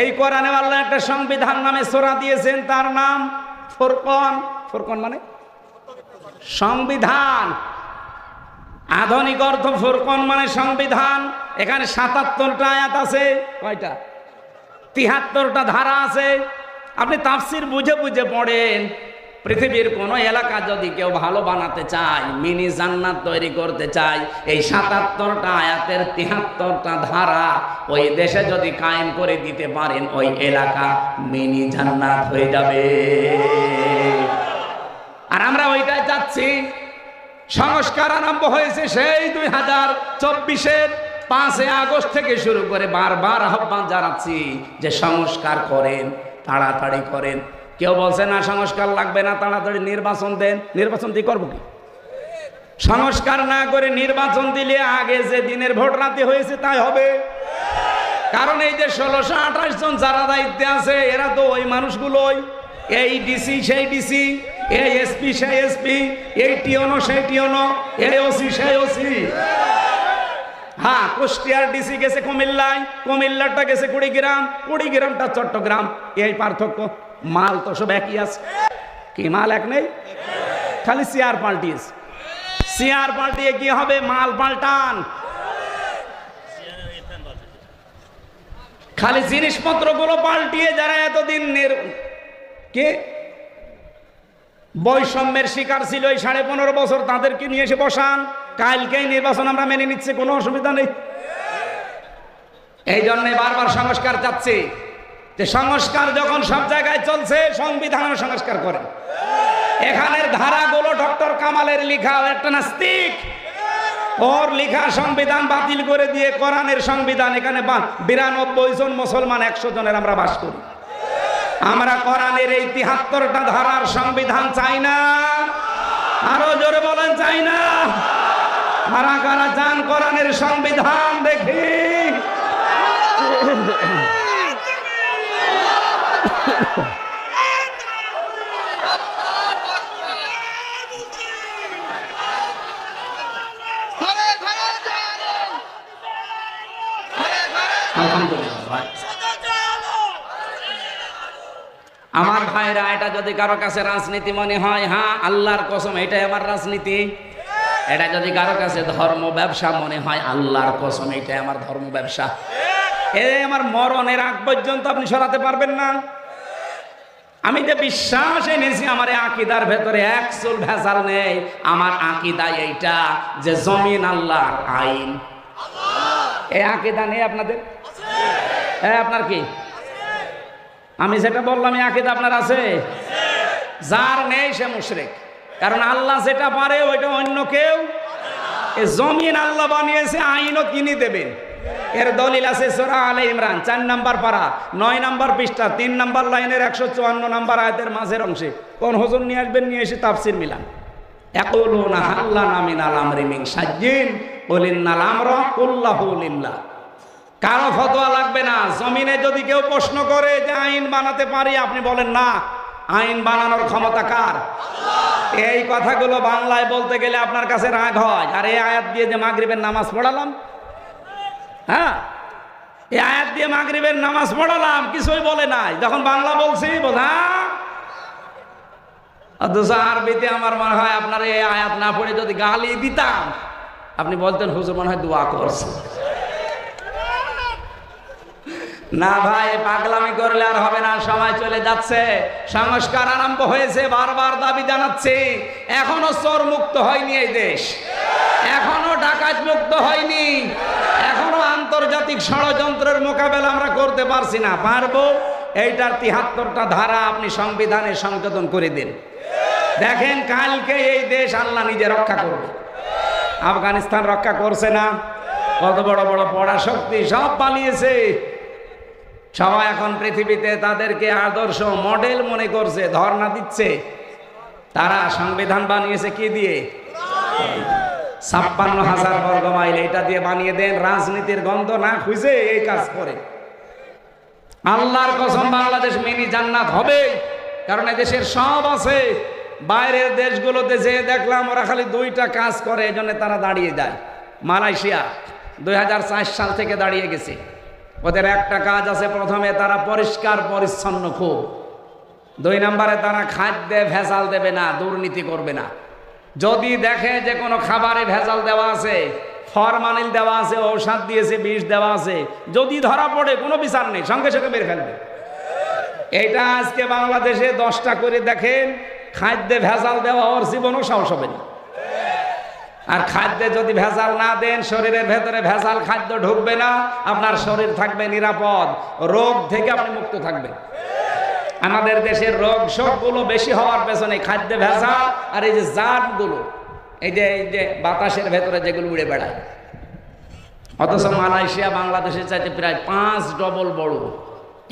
এই কোরআনে আল্লাহ একটা সংবিধান নামে সূরা দিয়েছেন, তার নাম ফুরকান। ফুরকান মানে সংবিধান, আধুনিক অর্থ ফুরকান মানে সংবিধান। এখানে 77টা আয়াত আছে। কয়টা? 73টা ধারা আছে। আপনি তাফসীর বুঝে বুঝে পড়েন। পৃথিবীর কোন এলাকা যদি কেউ ভালো বানাতে চায়, মিনি জান্নাত তৈরি করতে চায়, এই 77টা আয়াতের 73টা ধারা ওই দেশে যদি কায়েম করে দিতে পারেন, ওই এলাকা মিনি জান্নাত হয়ে যাবে। আর আমরা ওইটাই চাচ্ছি। সংস্কার আরম্ভ হয়েছে সেই 2024-এর 5 আগস্ট থেকে শুরু করে বারবার আহ্বান জানাচ্ছি যে সংস্কার করেন, তাড়াতাড়ি করেন। কেউ বলছে না সংস্কার লাগবে না, তাড়াতাড়ি নির্বাচন দেন। নির্বাচন দিয়ে করবো কি? সংস্কার না করে নির্বাচন দিলে আগে যে দিনের ভোট রাতে হয়েছে তাই হবে। কারণ এই যে 1628 জন যারা দায়িত্বে আছে, এরা তো ওই মানুষগুলোই, এই ডিসি সেই ডিসি, এই এসপি সেই এসপি, এই টিওনো সেই টিওনো, এই ওসি সেই ওসি। হ্যাঁ, কুষ্টিয়ার ডিসি গেছে কুমিল্লায়, কুমিল্লাটা গেছে কুড়িগ্রাম, কুড়িগ্রামটা চট্টগ্রাম। এই পার্থক্য। মাল তো সব একই আছে। কি মাল এক নেই? খালি চেয়ার পাল্টিয়েছে। চেয়ার পাল্টিয়ে কি হবে? মাল পাল্টান। খালি জিনিসপত্রগুলো পাল্টিয়ে যারা এতদিন কে বৈষম্যের শিকার ছিল এই 15.5 বছর, তাদেরকে নিয়ে এসে বসান। কালকেই নির্বাচন আমরা মেনে নিচ্ছি, কোনো অসুবিধা নেই। এই জন্য বারবার সংস্কার চাচ্ছি যে সংস্কার যখন সব জায়গায় চলছে, সংবিধানের সংস্কার করে। এখানের ধারাগুলো ডক্টর কামালের লেখা, একটা নাস্তিক, ওর লেখা সংবিধান বাতিল করে দিয়ে কোরআনের সংবিধান, এখানে 92 জন মুসলমান 100 জনের আমরা বাস করি। আমরা কোরআনের এই 73টা ধারার সংবিধান চাই না। আরো জোরে বলেন চাই না। কারা কারা চান কোরআনের সংবিধান? দেখি। আমার ভাইরা, এটা যদি কারো কাছে রাজনীতি মনে হয়, হ্যাঁ আল্লাহর কসম এটাই আমার রাজনীতি। এটা যদি কারো কাছে ধর্ম ব্যবসা মনে হয়, আল্লাহর কসম এটাই আমার ধর্ম ব্যবসা। এই আমার মরণের আগ পর্যন্ত আপনি সরাতে পারবেন না। আমি যে বিশ্বাস এনেছি, আমার এই আকীদার ভেতরে এক চুল ভেজাল নেই। আমার আকীদা এইটা যে জমিন আল্লাহর, আইন। এই আকীদা নেই আপনাদের? হ্যাঁ, আপনার কি? আমি যেটা বললাম এই আকীদা আপনার আছে? যার নেই সে মুশরিক। কারণ আল্লাহ যেটা পারে ওইটা অন্য কেউ। এই জমিন আল্লাহ বানিয়েছে, আইনও তিনি দেবেন। এর দলিল আছে সূরা আলে ইমরান 4 নম্বর পারা 9 নম্বর পৃষ্ঠা 3 নম্বর লাইনের 154 নম্বর আয়াতের মাঝের অংশে। কোন হুজুর নিয়ে আসবেন, নিয়ে এসে তাফসীর মিলান। ইয়াকুলুনা হাল্লানা মিনাল আমরি মিন শাইইন কুল ইন্নাল আমরা কুল্লাহু লিল্লাহ। কারো ফতোয়া লাগবে না। জমিনে যদি কেউ প্রশ্ন করে যে আইন বানাতে পারি, আপনি বলেন না, আইন বানানোর ক্ষমতা কার? এই কথাগুলো বাংলায় বলতে গেলে আপনার কাছে রাগ হয়। আর এই আয়াত দিয়ে যে মাগরিবের নামাজ পড়ালাম, হ্যাঁ এই আয়াত দিয়ে মাগরিবের নামাজ পড়ালাম, কিছুই বলে নাই। যখন বাংলা বলছি বোঝা, অথচ আরবিতে আমার মনে হয় আপনার এই আয়াত না পড়ে যদি গালি দিতাম, আপনি বলতেন হুজুর মনে হয় দোয়া করছে। না ভাই, পাগলামি করলে আর হবে না, সময় চলে যাচ্ছে। সংস্কার আরম্ভ হয়েছে, বারবার দাবি জানাচ্ছি। এখনো চোর মুক্ত হয়নি এই দেশ, এখনো ডাকাত মুক্ত হয়নি, এখনো আন্তর্জাতিক ষড়যন্ত্রের মোকাবেলা আমরা করতে পারছি না। পারবো, এইটার ৭৩টা ধারা আপনি সংবিধানে সংশোধন করে দিন, দেখেন কালকে এই দেশ আল্লাহ নিজে রক্ষা করবে। আফগানিস্তান রক্ষা করছে না? কত বড় বড় পড়া শক্তি সব পালিয়েছে। সবাই এখন পৃথিবীতে তাদেরকে আদর্শ মডেল মনে করছে, ধর্ণা দিচ্ছে। তারা সংবিধান বানিয়েছে কি দিয়ে? ৫৬,০০০ বর্গ মাইল, এটা দিয়ে বানিয়ে দেন। রাজনীতির গন্ধ না খুঁজে এই কাজ করে। আল্লাহর কসম, বাংলাদেশ মিনি জান্নাত হবে, কারণ এদেশের সব আছে। বাইরের দেশগুলোতে যে দেখলাম ওরা খালি দুইটা কাজ করে, এই জন্য তারা দাঁড়িয়ে যায়। মালয়েশিয়া ২০০৪ সাল থেকে দাঁড়িয়ে গেছে। ওদের একটা কাজ আছে, প্রথমে তারা পরিষ্কার পরিচ্ছন্ন খুব, ২ নম্বরে তারা খাদ্যে ভেজাল দেবে না, দুর্নীতি করবে না। যদি দেখে যে কোনো খাবারে ভেজাল দেওয়া আছে, ফরমালিন দেওয়া আছে, ঔষধ দিয়েছে, বিষ দেওয়া আছে, যদি ধরা পড়ে কোনো বিচার নেই, সঙ্গে সঙ্গে মেরে ফেলবে। এইটা আজকে বাংলাদেশে 10টা করে দেখেন, খাদ্যে ভেজাল দেওয়া ওর জীবনও সাহস হবে না। আর খাদ্যে যদি ভেজাল না দেন, শরীরের ভেতরে ভেজাল খাদ্য ঢুকবে না, আপনার শরীর থাকবে নিরাপদ, রোগ থেকে আপনি মুক্ত থাকবেন। আমাদের দেশের রোগ সবগুলো বেশি হওয়ার পেছনে খাদ্যে ভেজাল আর এই যে জার্মগুলো, এই যে বাতাসের ভেতরে যেগুলো উড়ে বেড়ায়। অথচ মালয়েশিয়া বাংলাদেশের চাইতে প্রায় 5 ডবল বড়।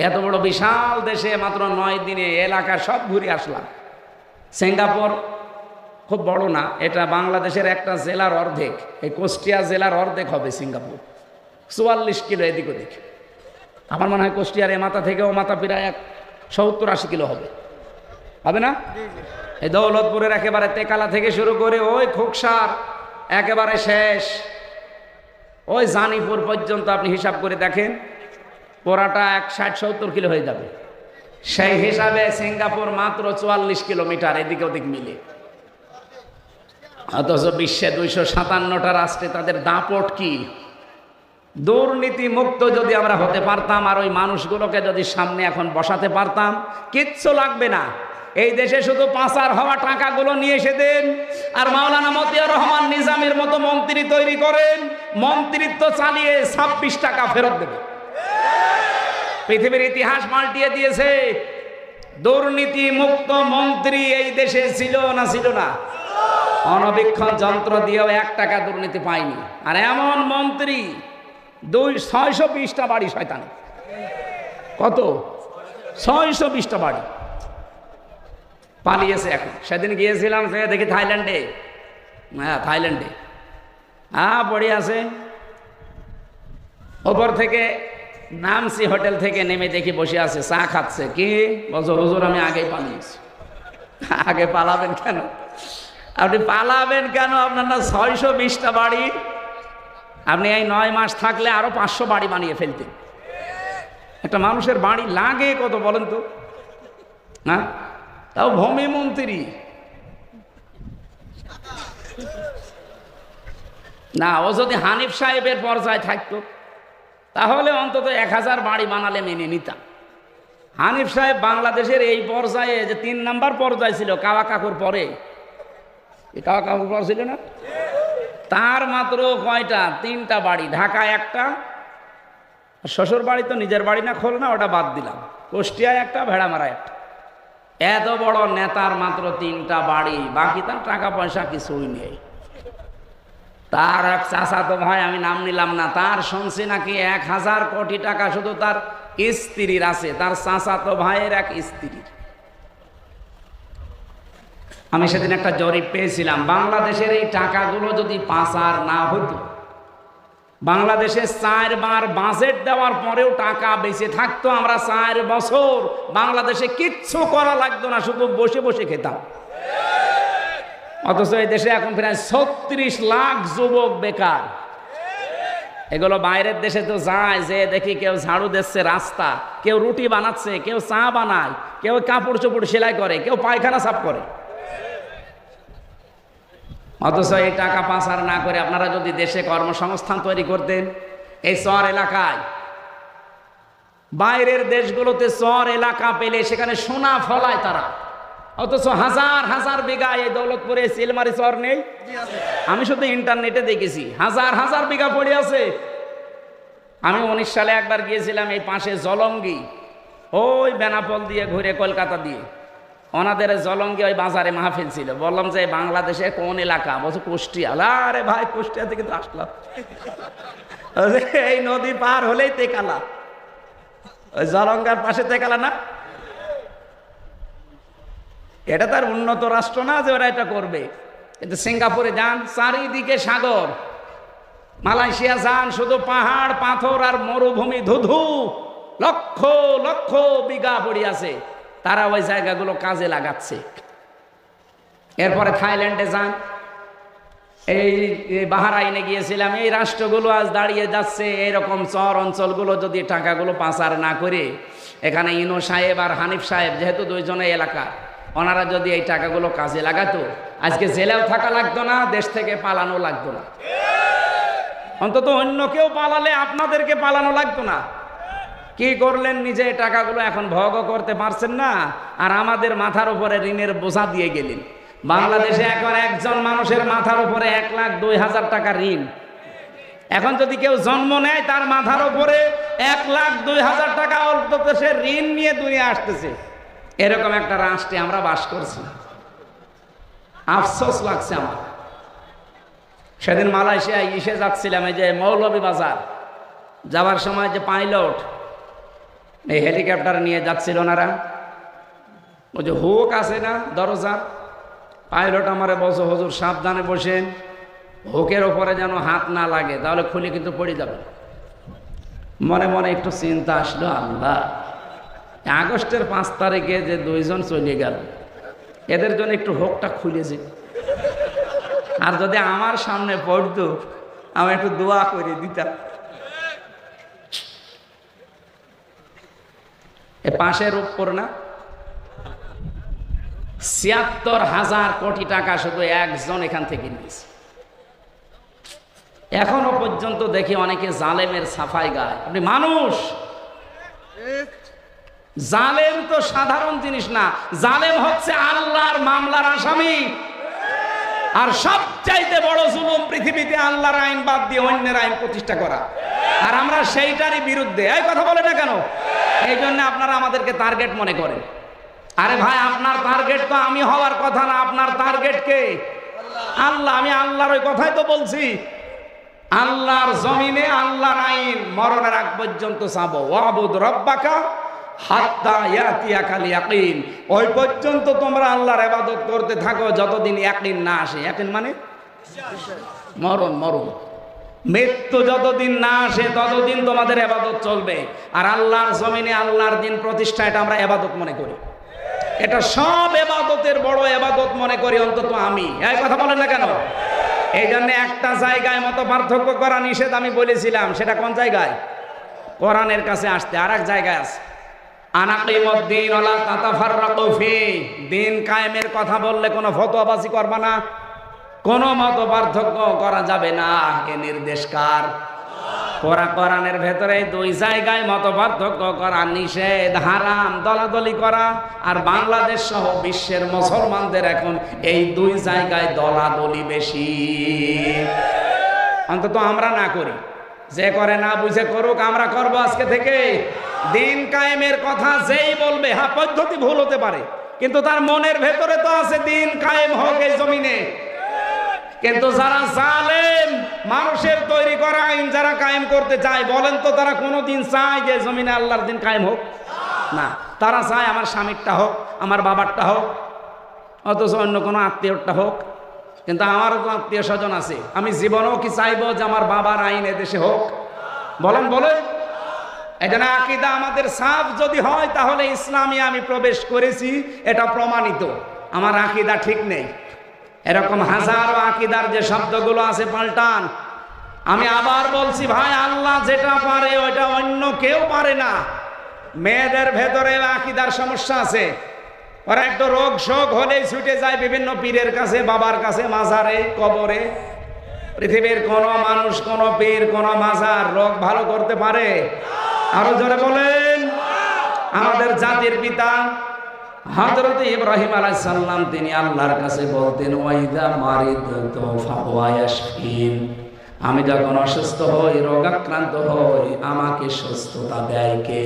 এত বড় বিশাল দেশে মাত্র 9 দিনে এলাকা সব ঘুরে আসলাম। সিঙ্গাপুর খুব বড় না, এটা বাংলাদেশের একটা জেলার অর্ধেক। এই কুষ্টিয়া জেলার অর্ধেক হবে সিঙ্গাপুর, 44 কিলো এদিক ওদিক। আমার মনে হয় কুষ্টিয়ার এ মাথা থেকে ও মাথা প্রায় 70-80 কিলো হবে, হবে না? এই দৌলতপুরের একেবারে তেকালা থেকে শুরু করে ওই খোকসার একেবারে শেষ ওই জানিপুর পর্যন্ত আপনি হিসাব করে দেখেন, পুরাটা 60-70 কিলো হয়ে যাবে। সেই হিসাবে সিঙ্গাপুর মাত্র 44 কিলোমিটার এদিকে ওদিক মিলে। অথচ বিশ্বে 257টা রাষ্ট্রে তাদের দাপট কি? দুর্নীতি মুক্ত যদি আমরা হতে পারতাম, আর ওই মানুষগুলোকে যদি সামনে এখন বসাতে পারতাম, কিচ্ছু লাগবে না। এই দেশে শুধু পাচার হওয়া টাকাগুলো নিয়ে এসে দেন, আর মাওলানা মতিয়ার রহমান নিজামের মতো মন্ত্রী তৈরি করেন, মন্ত্রিত্ব চালিয়ে 26 টাকা ফেরত দেবে। পৃথিবীর ইতিহাস পাল্টিয়ে দিয়েছে। দুর্নীতি মুক্ত মন্ত্রী এই দেশে ছিল না? ছিল না? অনবীক্ষণ যন্ত্র দিয়েও 1 টাকা দুর্নীতি পায়নি। আর এমন মন্ত্রী 620টা বাড়ি শয়তানি। কত? 620টা বাড়ি পালিয়েছে এখন। সেদিন গিয়েছিলাম, সে দেখি থাইল্যান্ডে, হ্যাঁ থাইল্যান্ডে, পড়ে আছে। ওপর থেকে নামছি, হোটেল থেকে নেমে দেখি বসে আছে, চা খাচ্ছে। কি বলছো? হুজুর আমি আগেই পালিয়েছি। আগে পালাবেন কেন? আপনি পালাবেন কেন? আপনার না 620টা বাড়ি, আপনি এই 9 মাস থাকলে আরো 500 বাড়ি বানিয়ে ফেলতেন। একটা মানুষের বাড়ি লাগে কত বলেন তো? হ্যাঁ, তাও ভূমি মন্ত্রী না। ও যদি হানিফ সাহেবের পর্যায়ে থাকতো তাহলে অন্তত 1000 বাড়ি বানালে মেনে নিতাম। হানিফ সাহেব বাংলাদেশের এই পর্যায়ে, যে 3 নাম্বার পর্যায়ে ছিল কাওয়া কাকুর পরে, কাওয়া কাকুর পর ছিল না, তার মাত্র কয়টা? 3টা বাড়ি, ঢাকায় একটা, শ্বশুর বাড়ি তো নিজের বাড়ি না, খোল না, ওটা বাদ দিলাম, কুষ্টিয়ায় একটা, ভেড়ামারা একটা। এত বড় নেতার মাত্র 3টা বাড়ি, বাকি তার টাকা পয়সা কিছুই নেই। তার এক চাচাতো ভাই, আমি নাম নিলাম না, তার শুনছি নাকি 1000 কোটি টাকা শুধু তার স্ত্রীর আছে, তার চাচাতো ভাইয়ের এক স্ত্রীর। আমি সেদিন একটা জরিপ পেয়েছিলাম, বাংলাদেশের এই টাকাগুলো যদি পাচার না হতো, বাংলাদেশে 4 বার বাজেট দেওয়ার পরেও টাকা বেঁচে থাকতো। আমরা 4 বছর বাংলাদেশে কিচ্ছু করা লাগতো না, শুধু বসে বসে খেতাম। অথচ এই দেশে এখন প্রায় 36 লাখ যুবক বেকার। এগুলো বাইরের দেশে তো যায়, যে দেখি কেউ ঝাড়ু দিচ্ছে রাস্তা, কেউ রুটি বানাচ্ছে, কেউ চা বানায়, কেউ কাপড় চোপড় সেলাই করে, কেউ পায়খানা সাফ করে। অথচ এই টাকা পাচার না করে আপনারা যদি দেশে কর্মসংস্থান তৈরি করতেন, এই চর এলাকায়, বাইরের দেশগুলোতে চর এলাকা পেলে সেখানে সোনা ফলায় তারা, অথচ হাজার হাজার বিঘা এই দৌলতপুরে সিলমারি চর নেই। আমি শুধু ইন্টারনেটে দেখেছি হাজার হাজার বিঘা পড়ে আছে। আমি 19 সালে একবার গিয়েছিলাম এই পাশে জলঙ্গি, ওই বেনাপোল দিয়ে ঘুরে কলকাতা দিয়ে, ওনাদের জলঙ্গি ওই বাজারে মাহফিল ছিল। বললাম যে বাংলাদেশে কোন এলাকা? বলছে কুষ্টিয়া। আরে ভাই, কুষ্টিয়া থেকে তো আসলাম, এই নদী পার হলেই তেকালা, ওই জলঙ্গার পাশে তেকালা না? এটা তার উন্নত রাষ্ট্র না যে ওরা এটা করবে। কিন্তু সিঙ্গাপুরে যান, চারিদিকে সাগর। মালয়েশিয়া যান, শুধু পাহাড় পাথর আর মরুভূমি, ধুধু, লক্ষ লক্ষ বিঘা পড়ে আছে, তারা ওই জায়গাগুলো কাজে লাগাচ্ছে। এরপরে থাইল্যান্ডে যান, এই বাহরাইনে গিয়েছিলাম, এই রাষ্ট্রগুলো আজ দাঁড়িয়ে যাচ্ছে। এইরকম চর অঞ্চলগুলো যদি টাকাগুলো পাচার না করে, এখানে ইনো সাহেব আর হানিফ সাহেব যেহেতু দুইজনে এলাকা, ওনারা যদি এই টাকাগুলো কাজে লাগাতো, আজকে জেলেও থাকা লাগতো না, দেশ থেকে পালানো লাগতো না। অন্তত অন্য কেউ পালালে আপনাদেরকে পালানো লাগতো না। কি করলেন? নিজে টাকাগুলো এখন ভোগও করতে পারছেন না, আর আমাদের মাথার উপরে ঋণের বোঝা দিয়ে গেলেন। বাংলাদেশে এখন একজন মানুষের মাথার উপরে 1,02,000 টাকা ঋণ। এখন যদি কেউ জন্ম নেয়, তার মাথার উপরে 1,02,000 টাকা অন্তত সে ঋণ নিয়ে দুনিয়া আসতেছে। এরকম একটা রাষ্ট্রে আমরা বাস করছি। আফসোস লাগছে আমার। সেদিন মালয়েশিয়ায় ইসে যাচ্ছিলাম, এই যে মৌলভীবাজার যাওয়ার সময় যে পাইলট এই হেলিকপ্টার নিয়ে যাচ্ছিল ওনারা, ওই যে হুক আছে না দরজা, পাইলট আমারে বলছে, হুজুর সাবধানে বসেন, হুকের ওপরে যেন হাত না লাগে, তাহলে খুলে কিন্তু পড়ে যাবে। মনে মনে একটু চিন্তা আসলো, আল্লাহ, আগস্টের 5 তারিখে যে 2 জন চলে গেল, এদের জন্য একটু হুকটা খুলেছে, আর যদি আমার সামনে পড়তো আমি একটু দোয়া করে দিতাম। এ পাশের উপর না ৭৬,০০০ কোটি টাকা শুধু একজন এখান থেকে নিয়েছে। এখনো পর্যন্ত দেখি অনেকে জালেমের সাফাই গায়। আপনি মানুষ, জালেম তো সাধারণ জিনিস না, জালেম হচ্ছে আল্লাহর মামলার আসামি। আর সবচাইতে বড় জুলুম পৃথিবীতে আল্লাহর আইন বাদ দিয়ে অন্যের আইন প্রতিষ্ঠা করা, আর আমরা সেইটারই বিরুদ্ধে। এই কথা বলে না কেন? এই জন্য আপনারা আমাদেরকে টার্গেট মনে করেন। আরে ভাই, আপনার টার্গেট তো আমি হওয়ার কথা না, আপনার টার্গেট কে? আল্লাহ। আমি আল্লাহর ওই কথাই তো বলছি, আল্লাহর জমিনে আল্লাহর আইন মরণের আগ পর্যন্ত চাবো। ওয়াবুদ রব্বাকা হাত্তা ইয়াতিয়াকাল ইয়াকিন। ওই পর্যন্ত তোমরা আল্লাহর ইবাদত করতে থাকো যতদিন ইয়াকিন না আসে। ইয়াকিন মানে মরণ, মরণ, মৃত্যু যতদিন না আসে ততদিন তোমাদের ইবাদত চলবে। আর আল্লাহর জমিনে আল্লাহর দিন প্রতিষ্ঠা, এটা আমরা ইবাদত মনে করি। এটা সব ইবাদতের বড় ইবাদত মনে করি, অন্তত আমি। এই কথা বলেন না কেন? এই জন্য একটা জায়গায় মত পার্থক্য করা নিষেধ আমি বলেছিলাম। সেটা কোন জায়গায়? কোরআনের কাছে আসতে। আর এক জায়গায় আছে, আনাকিমুদ্দিন ওয়ালা তাতাফাররাকু ফি। দিন কায়েমের কথা বললে কোনো ফতোয়াবাজি করবা না, কোনো মত পার্থক্য করা যাবে না। এ নির্দেশ কার? কোরআনের ভেতরে 2 জায়গায় মত পার্থক্য করা নিষেধ, হারাম। দলাদলি করা আর বাংলাদেশ সহ বিশ্বের মুসলমানদের এখন এই 2 জায়গায় দলাদলি বেশি। অন্তত আমরা না করি, যে করে না বুঝে করুক, আমরা করব আজকে থেকে। দিন কায়েমের কথা যেই বলবে, হ্যাঁ পদ্ধতি ভুল হতে পারে, কিন্তু তার মনের ভেতরে তো আছে দিন কায়েম হোক এই জমিনে। কিন্তু যারা জালেম, মানুষের তৈরি করা আইন যারা কায়েম করতে চায়, বলেন তো তারা কোনোদিন চায় যে জমিনে আল্লাহর দিন কায়েম হোক? না, তারা চায় আমার স্বামীরটা হোক, আমার বাবারটা হোক, অথচ অন্য কোনো আত্মীয়রটা হোক। কিন্তু আমারও তো আত্মীয় স্বজন আছে, আমি জীবনেও কি চাইবো যে আমার বাবার আইন এদেশে হোক? বলেন বলেন। এখানে আকীদা আমাদের সাফ যদি হয়, তাহলে ইসলামে আমি প্রবেশ করেছি, এটা প্রমাণিত। আমার আকীদা ঠিক নেই, এরকম হাজারো আকীদার যে শব্দগুলো আছে পাল্টান। আমি আবার বলছি ভাই, আল্লাহ যেটা পারে ওইটা অন্য কেউ পারে না। মেয়েদের ভেতরে আকীদার সমস্যা আছে, ওরা একটু রোগ শোক হলেই ছুটে যায় বিভিন্ন পীরের কাছে, বাবার কাছে, মাজারে, কবরে। পৃথিবীর কোন মানুষ, কোন পীর, কোন মাজার রোগ ভালো করতে পারে? আরো জোরে বলেন। আমাদের জাতির পিতা হযরত ইব্রাহিম আলাইহিস সালাম, তিনি আল্লাহর কাছে বলতেন, ওয়াইদা মারিদতু ফাহুয়া ইয়াশফিন, আমি যখন অসুস্থ হই, রোগাক্রান্ত হই, আমাকে সুস্থতা দেয় কে?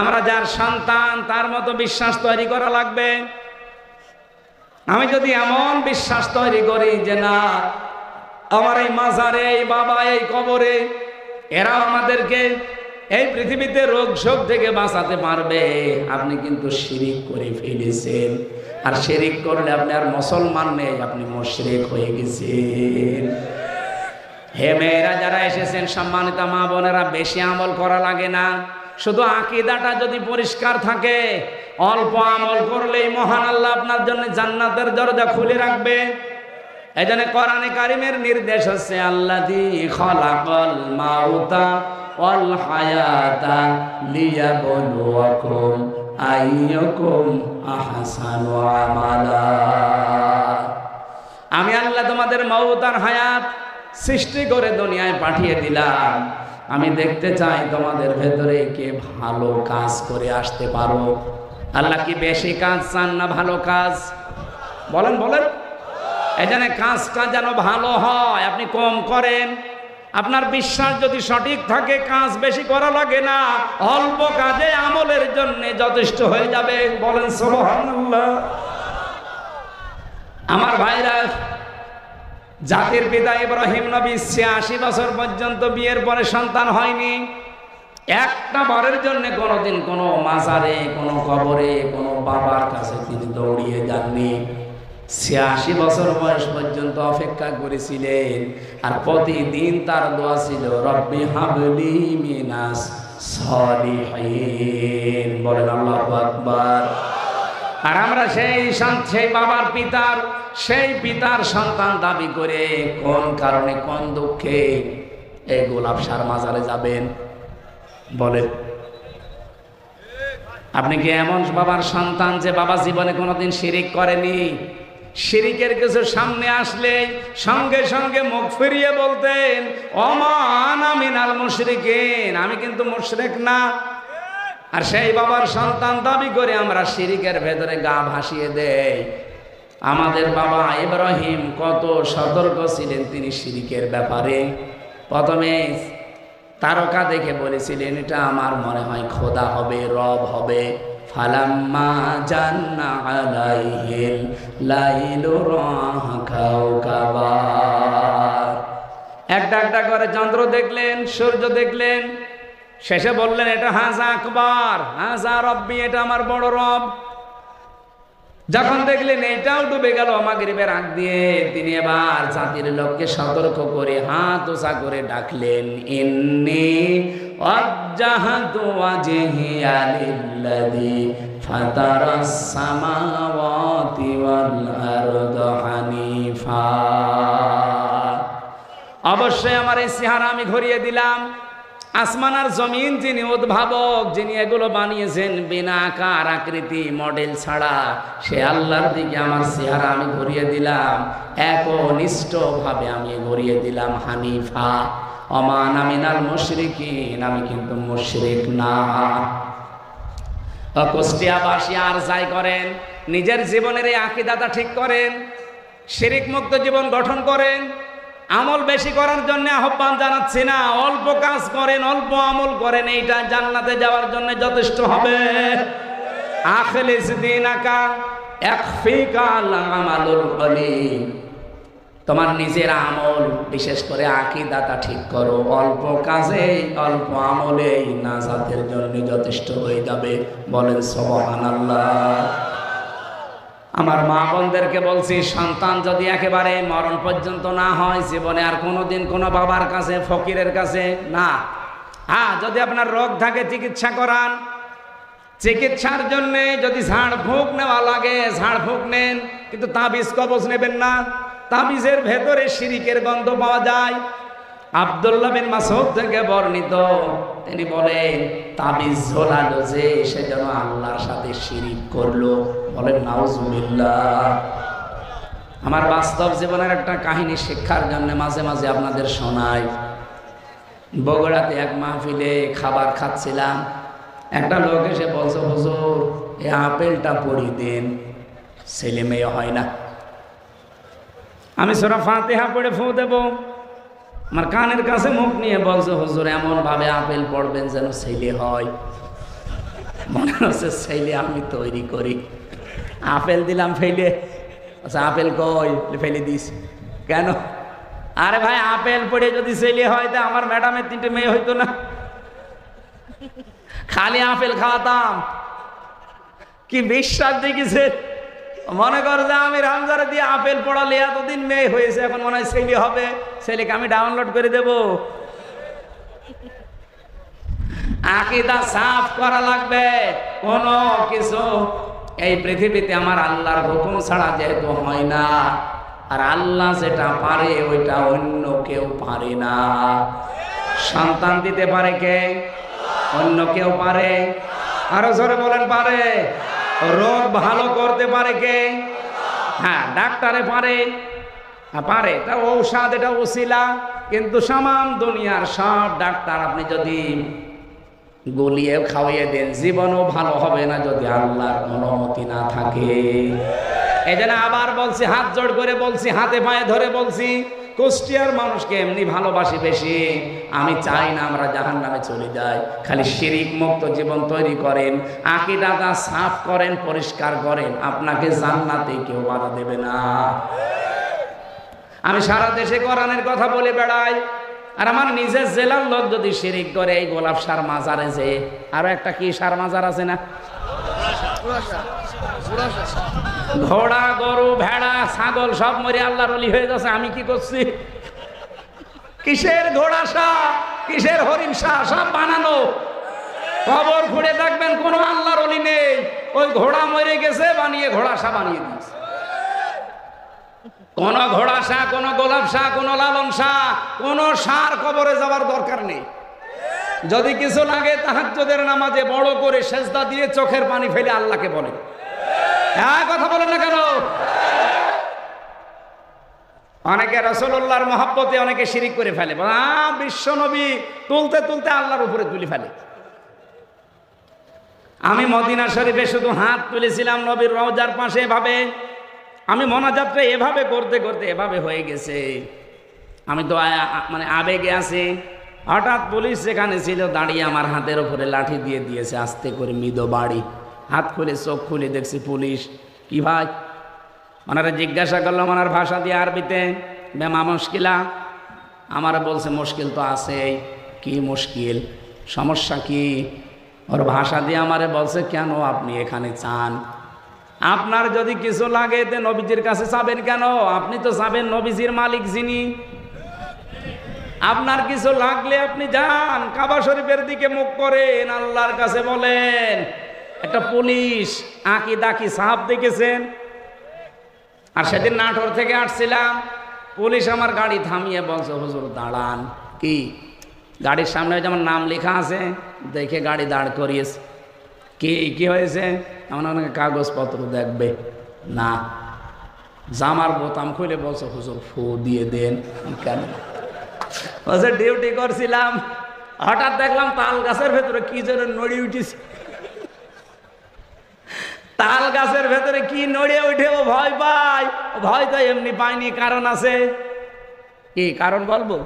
আমরা যার সন্তান, তার মতো বিশ্বাস তৈরি করা লাগবে। আমি যদি এমন বিশ্বাস তৈরি করি যে না, আমার এই মাজারে, এই বাবা, এই কবরে, এরা আমাদেরকে এই পৃথিবীতে রোগ শোক থেকে বাঁচাতে পারবে, আপনি কিন্তু শিরিক করে ফেলেছেন। আর শিরিক করলে আপনি আর মুসলমান নেই, আপনি মুশরিক হয়ে গেছেন। হে মেয়েরা যারা এসেছেন, সম্মানিত মা বোনেরা, বেশি আমল করা লাগে না। শুধু আকীদাটা যদি পরিষ্কার থাকে, অল্প আমল করলেই মহান আল্লাহ আপনার জন্য জান্নাতের দরজা খুলে রাখবে। এজন্য কোরআনে কারীমের নির্দেশ হচ্ছে, আল্লাযী খালাকাল মাউতা ওয়াল হায়াতা লিয়াবলুয়াকুম আইয়ুকুম আহসানু আমালা। আমি আল্লাহ তোমাদের মউত আর হায়াত সৃষ্টি করে দুনিয়ায় পাঠিয়ে দিলাম, আমি দেখতে চাই তোমাদের ভেতরে কে ভালো কাজ করে আসতে পারো। আল্লাহ কি বেশি কাজ চান না ভালো কাজ? বলেন বলেন। এখানে কাজটা যেন ভালো হয়, আপনি কম করেন। আপনার বিশ্বাস যদি সঠিক থাকে, কাজ বেশি করা লাগে না, অল্প কাজে আমলের জন্য যথেষ্ট হয়ে যাবে। বলেন সুবহানাল্লাহ। আমার ভাইরা, জাতির পিতা ইব্রাহিম নবী ৮৬ বছর পর্যন্ত বিয়ের পরে সন্তান হয়নি। একটা বারের জন্য কোনোদিন কোনো মাজারে, কোনো কবরে, কোনো বাবার কাছে তিনি দৌড়িয়ে যাননি। ৮৬ বছর বয়স পর্যন্ত অপেক্ষা করেছিলেন। আর প্রতিদিন তার দোয়া ছিল, রব্বি হাবলি মিনাস সলিহিন। বলেন আল্লাহু আকবার। আর আমরা সেই বাবার পিতার, সেই পিতার সন্তান দাবি করে কোন কারণে, কোন দুঃখে এই গোলাপসার মাজারে যাবেন? বলেন। আপনি কি এমন বাবার সন্তান যে বাবা জীবনে কোনোদিন শিরিক করেনি? শিরিকের কিছু সামনে আসলে সঙ্গে সঙ্গে মুখ ফিরিয়ে বলতেন, ওমা আনা মিনাল মুশরিকিন, আমি কিন্তু মুশরিক না। আর সেই বাবার সন্তান দাবি করে আমরা শিরিকের ভেতরে গা ভাসিয়ে দেই। আমাদের বাবা ইব্রাহিম কত সতর্ক ছিলেন তিনি শিরিকের ব্যাপারে। প্রথমে তারকা দেখে বলেছিলেন, এটা আমার মনে হয় খোদা হবে, রব হবে। ফালাম্মা জান্না আলাইহিল লাইলু রাহা কাওকাবা, একটা একটা করে চন্দ্র দেখলেন, সূর্য দেখলেন, শেষে বললেন, এটা হাজা আকবার, হাজা রব্বি, এটা আমার বড় রব। যখন দেখলেন এটাও ডুবে গেল মাগরিবের আগ দিয়ে, তিনি এবার জাতির লোককে সতর্ক করে হাত উঁচা করে ডাকলেন, ইন্নী ওয়াজ্জাহতু ওয়াজহিয়া লিল্লাযী ফাতারাস সামাওয়াতি ওয়াল আরদা হানিফা। অবশ্যই আমার এই চেহারা আমি ঘুরিয়ে দিলাম। আসমান আর জমিন যিনি উদ্ভাবক, যিনি এগুলো বানিয়েছেন বিনা আকার আকৃতি মডেল ছাড়া, সে আল্লাহর দিকে আমার চেহারা আমি ঘুরিয়ে দিলাম, একনিষ্ঠভাবে আমি ঘুরিয়ে দিলাম। হানিফা ওমা আনা মিনাল মুশরিকিন, আমি কিন্তু মুশরিক না। কুষ্টিয়াবাসী আর যাই করেন, নিজের জীবনের এই আকীদাটা ঠিক করেন, শিরিক মুক্ত জীবন গঠন করেন। আমল বেশি করার জন্য আহ্বান জানাচ্ছি না, অল্প কাজ করেন, অল্প আমল করেন, এইটা জান্নাতে যাওয়ার জন্য যথেষ্ট হবে। আখলিস দীনাকা ইয়াকফিকাল আমালুল কলিল, তোমার নিজের আমল, বিশেষ করে আকীদাটা ঠিক করো, অল্প কাজে, অল্প আমলেই নাজাতের জন্য যথেষ্ট হয়ে যাবে। বলেন সুবহানাল্লাহ। আমার মা বোনদেরকে বলছি, সন্তান যদি একেবারে মরণ পর্যন্ত না হয়, জীবনে আর কোনোদিন কোনো বাবার কাছে, ফকিরের কাছে না। হ্যাঁ, যদি আপনার রোগ থাকে চিকিৎসা করান, চিকিৎসার জন্য যদি ঝাড়ফুঁক নেওয়া লাগে ঝাড়ফুঁক নেন, কিন্তু তাবিজ কবজ নেবেন না। তাবিজের ভেতরে শিরিকের গন্ধ পাওয়া যায়। আব্দুল্লাহ বিন মাসউদ থেকে বর্ণিত, তিনি বলেন তাবিজ ঝোলালো যে সে যেন আল্লাহর সাথে শিরিক করলো। বলেন নাউজুবিল্লাহ। আমার বাস্তব জীবনের একটা কাহিনী শিক্ষার জন্য মাঝে মাঝে আপনাদের শোনাই। বগুড়াতে এক মাহফিলে খাবার খাচ্ছিলাম, একটা লোক এসে বলছে, হুজুর এই আপেলটা পড়ি দেন, ছেলে মেয়ে হয় না। আমি সূরা ফাতিহা পড়ে ফু দেব, আমার কানের কাছে মুখ নিয়ে বলছে, হুজুর এমন ভাবে আপেল পড়বেন যেন ছেলে হয়। মনে হচ্ছে ছেলে আমি তৈরি করি। আপেল দিলাম ফেলে, আচ্ছা আপেল কই, ফেলে দিস কেন? আরে ভাই আপেল পড়ে যদি ছেলে হয় তা আমার ম্যাডামের 3টে মেয়ে হইতো না? খালি আপেল খাওয়াতাম। কি বিশ্বাস দেখিছে, মনে কর যে আমি রামজারে দিয়ে আপেল পড়ালে এতদিন মেয়ে হয়েছে, এখন মনে হয় ছেলে হবে। ছেলেকে আমি ডাউনলোড করে দেব। আকীদা সাফ করা লাগবে। কোন কিছু এই পৃথিবীতে আমার আল্লাহর হুকুম ছাড়া যেহেতু হয় না, আর আল্লাহ যেটা পারে ওইটা অন্য কেউ পারে না। সন্তান দিতে পারে কে? অন্য কেউ পারে? আরো জোরে বলেন পারে। রোগ ভালো করতে পারে কে? হ্যাঁ ডাক্তারে পারে, পারে। এটা ঔষধ, এটা ওসিলা। কিন্তু সামাম দুনিয়ার সব ডাক্তার আপনি যদি গলিয়ে খাওয়িয়ে দেন, জীবনও ভালো হবে না যদি আল্লাহর অনুমতি না থাকে। এই জন্য আবার বলছি, হাত জোড় করে বলছি, হাতে পায়ে ধরে বলছি, কুষ্টিয়ার মানুষকে এমনি ভালোবাসি বেশি। আমি চাই না আমরা জাহান্নামে চলে যাই। খালি শিরিক মুক্ত জীবন তৈরি করেন, আকীদাটা সাফ করেন, পরিষ্কার করেন, আপনাকে জান্নাতে কেউ বাধা দেবে না। আমি সারা দেশে কোরআনের কথা বলে বেড়াই, আর আমার নিজের জেলার লোক যদি শিরিক করে, এই গোলাপ সার মাজারে যে আরো একটা কি সার মাজার আছে না, ঘোড়া গরু ভেড়া ছাগল সব মরে আল্লাহর ওলি হয়ে যাচ্ছে। আমি কি করছি? কিসের ঘোড়া শাহ, কিসের হরিণ শাহ, সব বানানো। কবর খুঁড়ে দেখবেন কোনো আল্লাহর ওলি নেই। ওই ঘোড়া মরে গেছে, বানিয়ে ঘোড়া শাহ বানিয়ে দিয়েছে। কোন ঘোড়া শাহ, কোন গোলাপ শাহ, কোন লালন শাহ, কোন শাহর কবরে যাওয়ার দরকার নেই। যদি কিছু লাগে তাহাজ্জুদের নামাজে বড় করে সেজদা দিয়ে চোখের পানি ফেলে আল্লাহকে বলে। হ্যাঁ কথা বলেন না কেন? অনেকে রাসূলুল্লাহর মহব্বতে অনেকে শিরিক করে ফেলে, বিশ্ব নবী তুলতে তুলতে আল্লাহর উপরে তুলে ফেলে। আমি মদিনা শরীফে শুধু হাত তুলেছিলাম নবীর রওজার পাশে, এভাবে আমি মোনাজাতটা এভাবে করতে করতে এভাবে হয়ে গেছে। আমি তো মানে আবেগে আছি। হঠাৎ পুলিশ সেখানে ছিল দাঁড়িয়ে, আমার হাতের উপরে লাঠি দিয়ে দিয়েছে, আস্তে করে মৃদু বাড়ি। হাত খুলে চোখ খুলে দেখছি পুলিশ। কি ভাই? ওনারা জিজ্ঞাসা করলাম ওনার ভাষা দিয়ে আরবিতে, বেমা মুশকিলা। আমার বলছে মুশকিল তো আছেই। কি মুশকিল? সমস্যা কি? ওর ভাষা দিয়ে আমারে বলছে, কেন আপনি এখানে চান? আপনার যদি কিছু লাগে তে নবীজির কাছে যাবেন কেন? আপনি তো যাবেন নবীজির মালিক যিনি। আপনার কিছু লাগলে আপনি যান, কাবা শরীফের দিকে মুখ করেন, আল্লাহর কাছে বলেন। একটা পুলিশ আকীদা কি সাহাব দেখেছেন? আর সেদিন নাটোর থেকে আসছিলাম, পুলিশ আমার গাড়ি থামিয়ে বলছে, হুজুর দাঁড়ান। কি? গাড়ির সামনে যেমন নাম লেখা আছে, দেখে গাড়ি দাঁড় করিয়েছে। কি হয়েছে? এমন অনেক কাগজপত্র দেখবে না। জামার বোতাম খুলে বলছে, হুজুর ফু দিয়ে দেন। কেন? বলছে ডিউটি করছিলাম, হঠাৎ দেখলাম তাল গাছের ভেতরে কি যেন নড়ি উঠেছে। তাল গাছের ভেতরে কি নড়ে উঠে ও ভয় পায়। ভয় তো এমনি পায়নি, কারণ আছে। কি কারণ বলবো?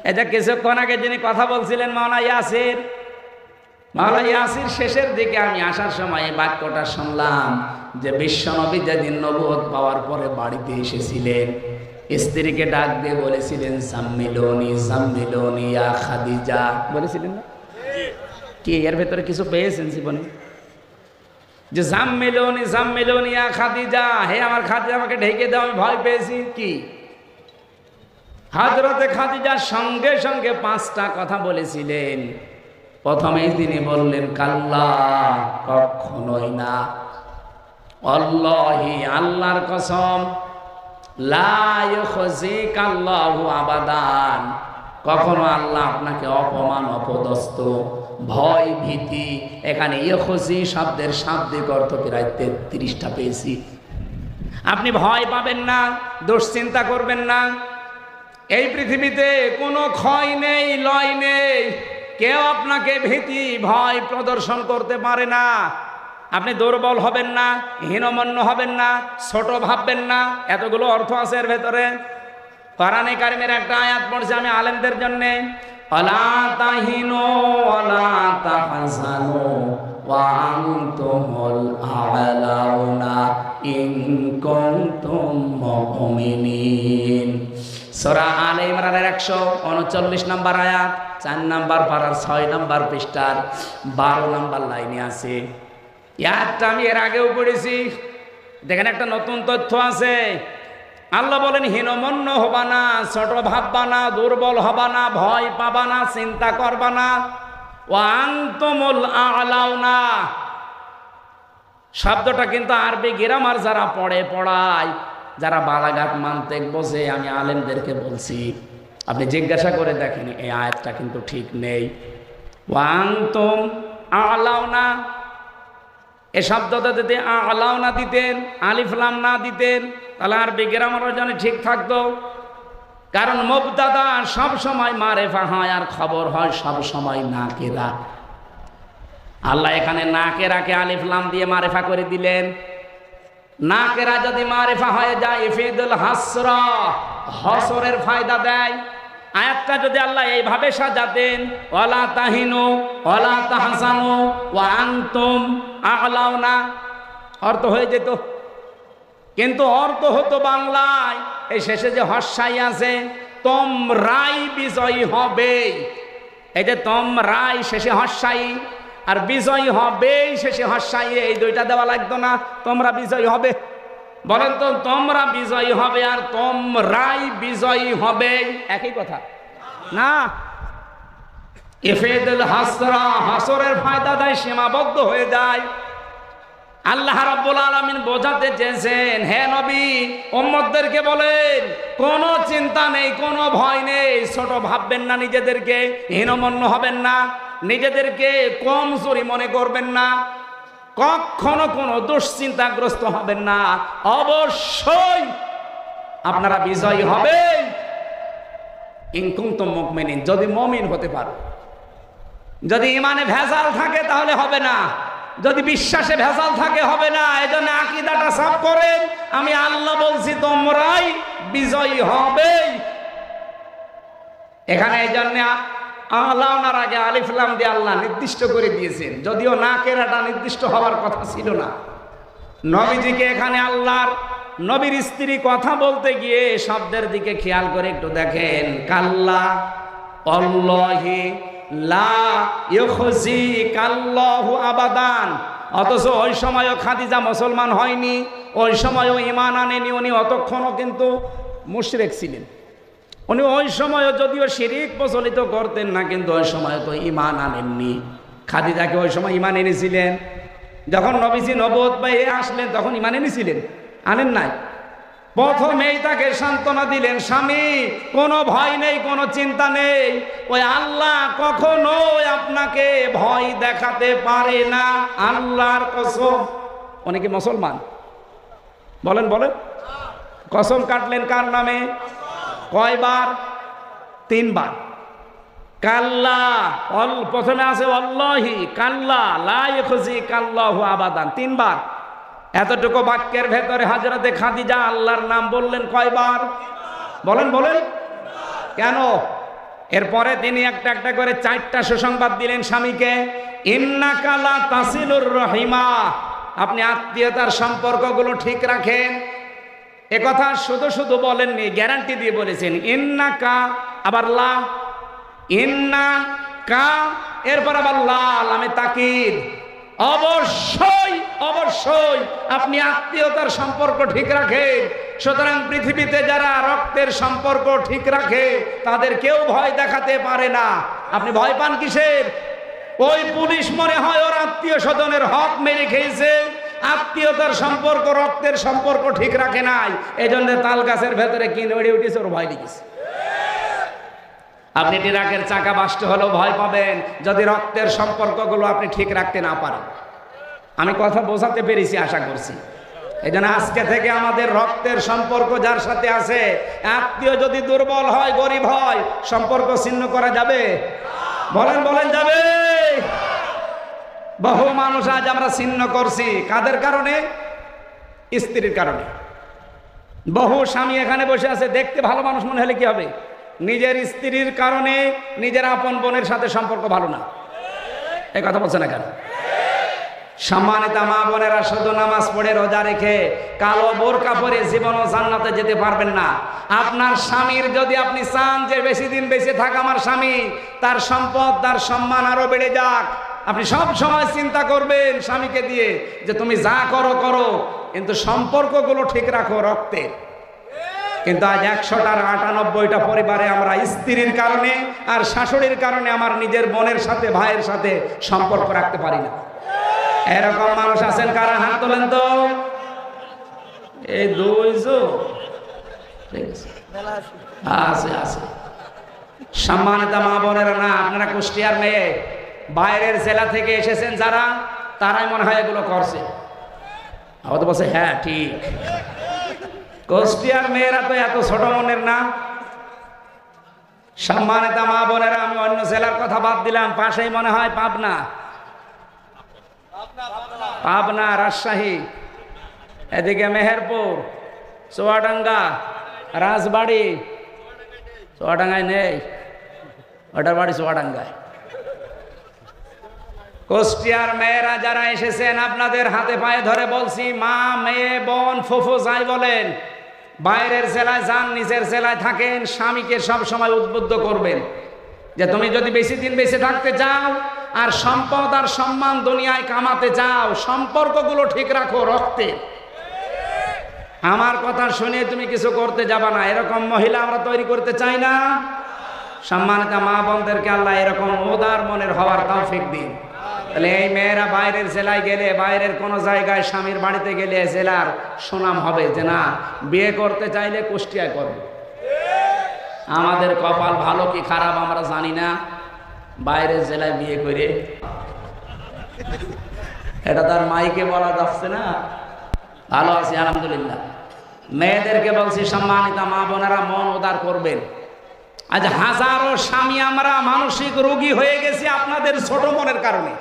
এটা কিছুক্ষণ আগে যিনি কথা বলছিলেন মাওলানা ইয়াসির, মাওলানা ইয়াসির শেষের দিকে আমি আসার সময় এই বাক্যটা শুনলাম যে বিশ্বনবী যেদিন নবুয়ত পাওয়ার পরে বাড়িতে এসেছিলেন, স্ত্রীকে ডাক দিয়ে বলেছিলেন, সাম্মিলুনি সাম্মিলুনি ইয়া খাদিজা, বলেছিলেন না? কি এর ভেতরে কিছু পেয়েছেন জীবনে? যে সাম্মিলুনি সাম্মিলুনি ইয়া খাদিজা, হে আমার খাদিজা আমাকে ঢেকে দাও, আমি ভয় পেয়েছি। কি? হযরতে খাদিজার সঙ্গে সঙ্গে 5টা কথা বলেছিলেন। প্রথমেই তিনি বললেন, কাল্লা, কখনোই না, আল্লাহি, আল্লাহর কসম, লা ইউখজিকাল্লাহু আবাদান, কখনো আল্লাহ আপনাকে অপমান অপদস্থ ভয় ভীতি, এখানে ইউখজি শব্দের শাব্দিক অর্থ প্রায় 33টা পেয়েছি। আপনি ভয় পাবেন না, দুশ্চিন্তা করবেন না। এই পৃথিবীতে কোনো ক্ষয় নেই, লয় নেই, কেউ আপনাকে ভীতি ভয় প্রদর্শন করতে পারে না। আপনি দুর্বল হবেন না, হীনমন্য হবেন না, ছোট ভাববেন না। এতগুলো অর্থ আছে এর ভেতরে। কোরআনে কারিমের একটা আয়াত পড়ছে আমি আলেমদের জন্য, ওয়ালা তাহিনু ওয়ালা তাহজানু ওয়া আনতুমুল আ'লাউনা ইন কুনতুম মুমিনিন। সূরা আলে ইমরানের 139 নম্বর আয়াত, 4 নম্বর পারার 6 নম্বর পৃষ্ঠার 12 নম্বর লাইনে আছে। ইয়ারটা আমি এর আগেও পড়েছি। দেখেন একটা নতুন তথ্য আছে। আল্লাহ বলেন হীনমন্য হবা না, ছোট ভাববা না, দুর্বল হবা না, ভয় পাবা না, চিন্তা করবা না। ওয়া আনতুমুল আ'লাউনা শব্দটা কিন্তু আরবি গ্রামার যারা পড়ায়, যারা বালাগাত মানতেক বোঝে, আমি আলেমদেরকে বলছি, আপনি জিজ্ঞাসা করে দেখেন এই আয়াতটা কিন্তু ঠিক নেই। ওয়া আনতুম আ'লাউনা, এই শব্দটা যদি আ'লাউনা দিতেন, আলিফ লাম না দিতেন, তাহলে আরবি গ্রামারের জন্য ঠিক থাকতো। কারণ মুবতাদা সব সময় মারেফা হয় আর খবর হয় সব সময় নাকেরা। আল্লাহ এখানে নাকেরাকে আলিফ লাম দিয়ে মারেফা করে দিলেন। নাকেরা যদি মারেফা হয়ে যায় ইফিদুল হাসরা, হসরের ফায়দা দেয়। আয়াতটা যদি আল্লাহ এইভাবে সাজাতেন, ওয়ালা তাহিনু ওয়ালা তাহজানু ওয়া আনতুম আ'লাউনা, অর্থ হয়ে যেত। কিন্তু অর্থ হতো বাংলায় এই শেষে যে হর্ষাই আছে, তোমরাই বিজয়ী হবে। এই যে তোমরাই শেষে হর্ষাই আর বিজয়ী হবে শেষে হর্ষাই, এই দুইটা দেওয়া লাগতো না? তোমরা বিজয়ী হবে, বলেন তো, তোমরা বিজয়ী হবে আর তোমরাই বিজয়ী হবে একই কথা না? ইফিদুল হাসরা, হাসরের ফায়দা দেয়, সীমাবদ্ধ হয়ে যায়। আল্লাহ রাব্বুল আলামিন বোঝাতে চেয়েছেন, হে নবী উম্মতদেরকে বলেন কোনো চিন্তা নেই, কোনো ভয় নেই, ছোট ভাববেন না নিজেদেরকে, হীনমন্য হবেন না, নিজেদেরকে কমজোরি মনে করবেন না, কখনো কোনো দুশ্চিন্তাগ্রস্ত হবেন না। অবশ্যই আপনারা বিজয়ী হবেন ইন কুনতুম মুমিনিন, যদি মুমিন হতে পারো। যদি ইমানে ভেজাল থাকে তাহলে হবে না, যদি বিশ্বাসে ভেজাল থাকে হবে না। এজন্য আকীদাটা সাফ করেন, আমি আল্লাহ বলছি তোমরাই বিজয়ী হবে। এখানে এই জন্য আ'লাউনার আগে আলিফ লাম দিয়ে আল্লাহ নির্দিষ্ট করে দিয়েছেন, যদিও নাকেরাটা নির্দিষ্ট হওয়ার কথা ছিল না। নবীজিকে এখানে আল্লাহর নবীর স্ত্রী কথা বলতে গিয়ে শব্দের দিকে খেয়াল করে একটু দেখেন, কাল্লা আল্লাহি লা ইউখজিকাল্লাহু আবাদান। অথচ ওই সময়ও খাদিজা মুসলমান হয়নি, ওই সময়ও ঈমান আনেনি, উনি অতক্ষণও কিন্তু মুশরিক ছিলেন। উনি ওই সময়ও যদিও শিরিক প্রচলিত করতেন না, কিন্তু ওই সময় তো ঈমান আনেননি। খাদিজাকে ওই সময় ঈমান এনেছিলেন। যখন নবীজি নবুয়ত পেয়ে আসলেন তখন ঈমান এনেছিলেন? আনেন নাই। প্রথমেই তাকে সান্ত্বনা দিলেন, স্বামী কোনো ভয় নেই, কোনো চিন্তা নেই, ওই আল্লাহ কখনো আপনাকে ভয় দেখাতে পারে না, আল্লাহর কসম। অনেকে মুসলমান, বলেন বলেন, কসম কাটলেন কার নামে? কয়বার? 3 বার। কাল্লা, প্রথমে আছে আল্লাহি, কাল্লা লা ইউখজিকাল্লাহু আবাদান, 3 বার। এতটুকু বাক্যের ভেতরে হযরতে খাদিজা আল্লাহর নাম বললেন কয়বার? বলেন বলেন। কেন? এরপরে তিনি একটা একটা করে 4টা সুসংবাদ দিলেন স্বামীকে। ইন্নাকা লা তাসিলুর রহিমা, আপনি আত্মীয়তার সম্পর্কগুলো ঠিক রাখেন। একথা শুধু শুধু বলেননি, গ্যারান্টি দিয়ে বলেছেন। ইন্নাকা, আবার লা, ইন্নাকা, এরপর আবার লা, লামে তাকিদ। অবশ্যই অবশ্যই আপনি আত্মীয়তার সম্পর্ক ঠিক রাখেন। সুতরাং পৃথিবীতে যারা রক্তের সম্পর্ক ঠিক রাখে তাদের কেউ ভয় দেখাতে পারে না। আপনি ভয় পান কিসের? ওই পুলিশ মনে হয় ওর আত্মীয় স্বজনের হক মেরে খেয়েছে, আত্মীয়তার সম্পর্ক, রক্তের সম্পর্ক ঠিক রাখে নাই, এই জন্য তাল গাছের ভেতরে কি নড়ে উঠেছে, ওর ভয় লেগেছে। আপনি ট্রাকের চাকা বাস্ট হলেও ভয় পাবেন যদি রক্তের সম্পর্কগুলো আপনি ঠিক রাখতে না পারেন। আমি কথা বোঝাতে পেরেছি আশা করছি। এই জন্য আজকে থেকে আমাদের রক্তের সম্পর্ক যার সাথে আছে, আত্মীয় যদি দুর্বল হয়, গরিব হয়, সম্পর্ক ছিন্ন করা যাবে? বলেন বলেন, যাবে? বহু মানুষ আজ আমরা ছিন্ন করছি কাদের কারণে? স্ত্রীর কারণে। বহু স্বামী এখানে বসে আছে, দেখতে ভালো মানুষ মনে হলে কি হবে? নিজের স্ত্রীর কারণে নিজের আপন বোনের সাথে সম্পর্ক ভালো না। এই কথা বলছে না কেন? সম্মানিত মা বোনেরা, শুধু নামাজ পড়ে রোজা রেখে কালো বোরকা পরে জীবনও জান্নাতে যেতে পারবেন না। আপনার স্বামীর যদি আপনি চান যে বেশি দিন বেঁচে থাক আমার স্বামী, তার সম্পদ, তার সম্মান আরো বেড়ে যাক, আপনি সব সময় চিন্তা করবেন স্বামীকে দিয়ে যে তুমি যা করো করো, কিন্তু সম্পর্কগুলো ঠিক রাখো রক্তের। কিন্তু আজ 100টার 98টা পরিবারে আমরা স্ত্রীর কারণে আর শাশুড়ির কারণে আমার নিজের বোনের সাথে, ভাইয়ের সাথে সম্পর্ক রাখতে পারি না। এরকম মানুষ আছেন কারা? হাত তোলেন তো। এই আছে আছে। সম্মানিত মা বোনেরা, না আপনারা কুষ্টিয়ার মেয়ে, বাইরের জেলা থেকে এসেছেন যারা, তারাই মনে হয় এগুলো করছে। হয়তো বলছে হ্যাঁ ঠিক, কুষ্টিয়ার মেয়েরা তো এত ছোট মনের না। সম্মানিত মা বোনেরা, আমি অন্য জেলার কথা বাদ দিলাম, পাশেই মনে হয় পাবনা, রাজশাহী, এদিকে মেহেরপুর, চুয়াডাঙ্গা, রাজবাড়ি। চুয়াডাঙ্গায় নেই, ওটার বাড়ি চুয়াডাঙ্গায়। কুষ্টিয়ার মেয়েরা যারা এসেছেন, আপনাদের হাতে পায়ে ধরে বলছি, মা, মেয়ে, বোন, ফুফু যাই বলেন, বাইরের জেলায় যান, নিজের জেলায় থাকেন, স্বামীকে সব সময় উদ্বুদ্ধ করবেন যে তুমি যদি বেশি দিন বেঁচে থাকতে চাও আর সম্পদ আর সম্মান দুনিয়ায় কামাতে চাও, সম্পর্কগুলো ঠিক রাখো রক্তে। আমার কথা শুনে তুমি কিছু করতে যাবা না, এরকম মহিলা আমরা তৈরি করতে চাই না। সম্মানিত মা বোনদেরকে আল্লাহ এরকম উদার মনের হওয়ার তৌফিক দিন। তাহলে এই মেয়েরা বাইরের জেলায় গেলে, বাইরের কোনো জায়গায় স্বামীর বাড়িতে গেলে জেলার সুনাম হবে যে না, বিয়ে করতে চাইলে কুষ্টিয়ায় করবে। আমাদের কপাল ভালো কি খারাপ আমরা জানি না, বাইরের জেলায় বিয়ে করে, এটা তার মাইকে বলা যাচ্ছে না। ভালো আছি আলহামদুলিল্লাহ। মেয়েদেরকে বলছি, সম্মানিত মা বোনেরা, মন উদার করবেন। আজ হাজারো স্বামী আমরা মানসিক রোগী হয়ে গেছি আপনাদের ছোট মনের কারণে।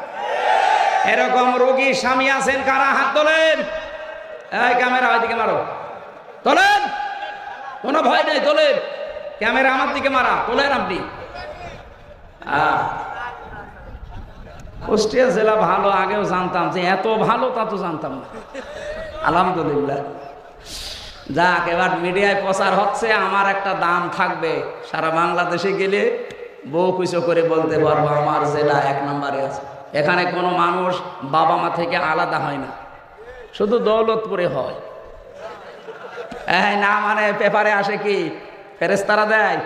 এরকম রোগী স্বামী আছেন কারা? হাত তোলেন। এই ক্যামেরা ওইদিকে মারো, তোলেন, কোনো ভয় নেই, তোলেন। ক্যামেরা আমার দিকে মারা, তোলেন আপনি। কুষ্টিয়া জেলা ভালো, আগেও জানতাম, যে এত ভালো তা তো জানতাম না। আলহামদুলিল্লাহ। যাক, এবার মিডিয়ায় প্রচার হচ্ছে, আমার একটা দাম থাকবে, সারা বাংলাদেশে গেলে বউ কুচো করে বলতে পারবো আমার জেলা 1 নম্বরে আছে। এখানে কোনো মানুষ বাবা মা থেকে আলাদা হয় না, শুধু দৌলতপুরে হয়। না মানে পেপারে আসে কি, ফেরেশতারা দেয়।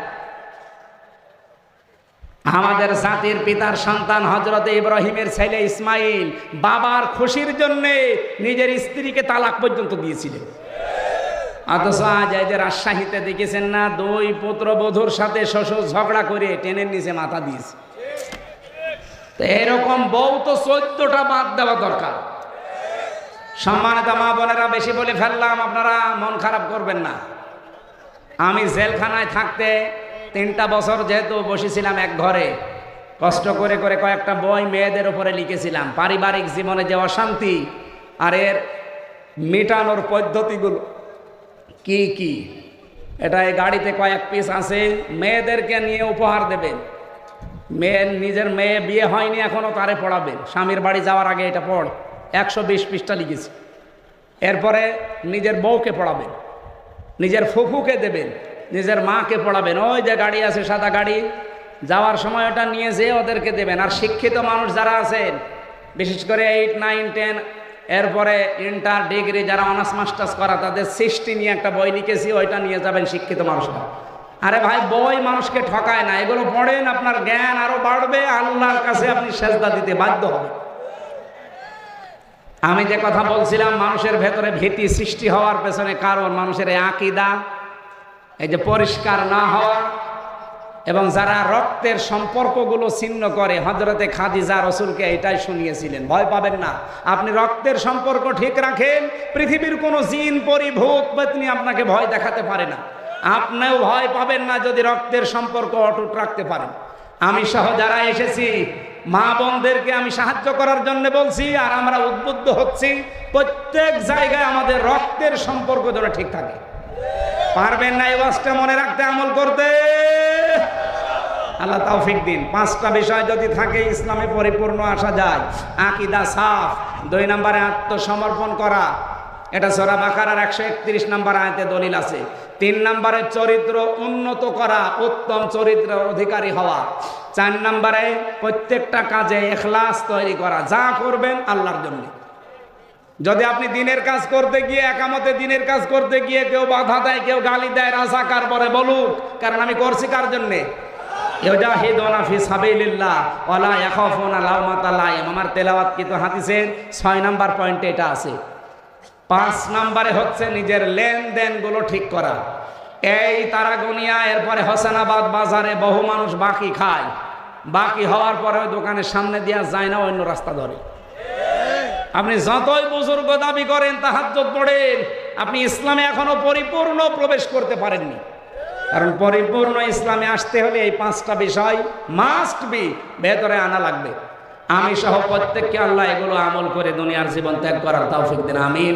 আমাদের জাতির পিতার সন্তান হযরত ইব্রাহিমের ছেলে ইসমাইল বাবার খুশির জন্য নিজের স্ত্রীকে তালাক পর্যন্ত দিয়েছিলেন। অথচ আজ এই যে রাজশাহীতে দেখেছেন না, 2 পুত্রবধূর সাথে শ্বশুর ঝগড়া করে টেনের নিচে মাথা দিয়েছে। তো এরকম বউ তো 14টা বাদ দেওয়া দরকার। সম্মানিত মা বোনেরা, বেশি বলে ফেললাম, আপনারা মন খারাপ করবেন না। আমি জেলখানায় থাকতে 3টা বছর যেহেতু বসেছিলাম এক ঘরে, কষ্ট করে করে কয়েকটা বই মেয়েদের উপরে লিখেছিলাম, পারিবারিক জীবনে যে অশান্তি আর এর মেটানোর পদ্ধতিগুলো কি কি। এটা এই গাড়িতে কয়েক পিস আছে, মেয়েদেরকে নিয়ে উপহার দেবেন। নিজের মেয়ে বিয়ে হয়নি এখনো, তারে পড়াবেন। স্বামীর বাড়ি যাওয়ার আগে এটা পড়, 120 পৃষ্ঠা লিখেছি। এরপরে নিজের বউকে পড়াবেন, নিজের ফুফুকে দেবেন, নিজের মাকে পড়াবেন। ওই যে গাড়ি আছে সাদা গাড়ি, যাওয়ার সময় ওটা নিয়ে যেয়ে ওদেরকে দেবেন। আর শিক্ষিত মানুষ যারা আছেন, বিশেষ করে 8, 9, 10, এরপরে ইন্টার, ডিগ্রি যারা অনার্স মাস্টার্স করা, তাদের সৃষ্টি নিয়ে একটা বই লিখেছি, ওইটা নিয়ে যাবেন শিক্ষিত মানুষরা। আরে ভাই, বই মানুষকে ঠকায় না, এগুলো পড়েন, আপনার জ্ঞান আরো বাড়বে, আল্লাহর কাছে আপনি সেজদা দিতে বাধ্য হবেন। আমি যে কথা বলছিলাম মানুষের ভেতরে ভীতি সৃষ্টি হওয়ার পেছনে কারণ মানুষের এই আকীদা, এই যে পরিষ্কার না হওয়া, এবং যারা রক্তের সম্পর্কগুলো ছিন্ন করে, হযরতে খাদিজা রাসূলকে এটাই শুনিয়েছিলেন, ভয় পাবেন না, আপনি রক্তের সম্পর্ক ঠিক রাখেন, পৃথিবীর কোনো জিন পরি ভূত পেতনি আপনাকে ভয় দেখাতে পারে না। আপনিও ভয় পাবেন না যদি রক্তের সম্পর্ক অটুট রাখতে পারেন। আমি সহ যারা এসেছি মা বোনদেরকে আমি সাহায্য করার জন্য বলছি, আর আমরা উদ্বুদ্ধ হচ্ছি প্রত্যেক জায়গায় আমাদের রক্তের সম্পর্ক যেন ঠিক থাকে। পারবেন না এই ওয়াজটা মনে রাখতে, আমল করতে? আল্লাহ তৌফিক দিন। 5টা বিষয় যদি থাকে ইসলামে পরিপূর্ণ আসা যায়। আকীদা সাফ, 2 নম্বরে আত্মসমর্পণ করা, এটা সূরা বাকারার 131 নম্বর আয়াতে দলিল আছে। 3 নম্বরে চরিত্র উন্নত করা, উত্তম চরিত্রের অধিকারী হওয়া। 4 নম্বরে প্রত্যেকটা কাজে ইখলাস তৈরি করা, যা করবেন আল্লাহর জন্য। যদি আপনি দিনের কাজ করতে গিয়ে, একামতে দিনের কাজ করতে গিয়ে কেউ বাধা দেয়, কেউ গালি দেয়, রাজাকার বলে বলুক, কারণ আমি করছি কার জন্যে? ইউজাহিদুনা ফি সাবিলিল্লাহ ওয়ালা ইয়াখাফুনা লাওমাতা লাইম। আমার তেলাওয়াতকৃত হাদিসের 6 নম্বর পয়েন্টে এটা আছে। 5 নম্বরে হচ্ছে নিজের লেনদেনগুলো ঠিক করা। এই তারাগনিয়া, এরপরে হোসেনাবাদ বাজারে বহু মানুষ বাকি খায়, বাকি হওয়ার পরে ওই দোকানের সামনে দিয়া যায় না, অন্য রাস্তা ধরে। আপনি যতই বুজুর্গ দাবি করেন, তাহাজ্জুদ পড়েন, আপনি ইসলামে এখনো পরিপূর্ণ প্রবেশ করতে পারেননি। কারণ পরিপূর্ণ ইসলামে আসতে হলে এই 5টা বিষয় মাস্ট বি ভেতরে আনা লাগবে। আমি সহ প্রত্যেককে আল্লাহ এগুলো আমল করে দুনিয়ার জীবন ত্যাগ করার তৌফিক দিন, আমিন।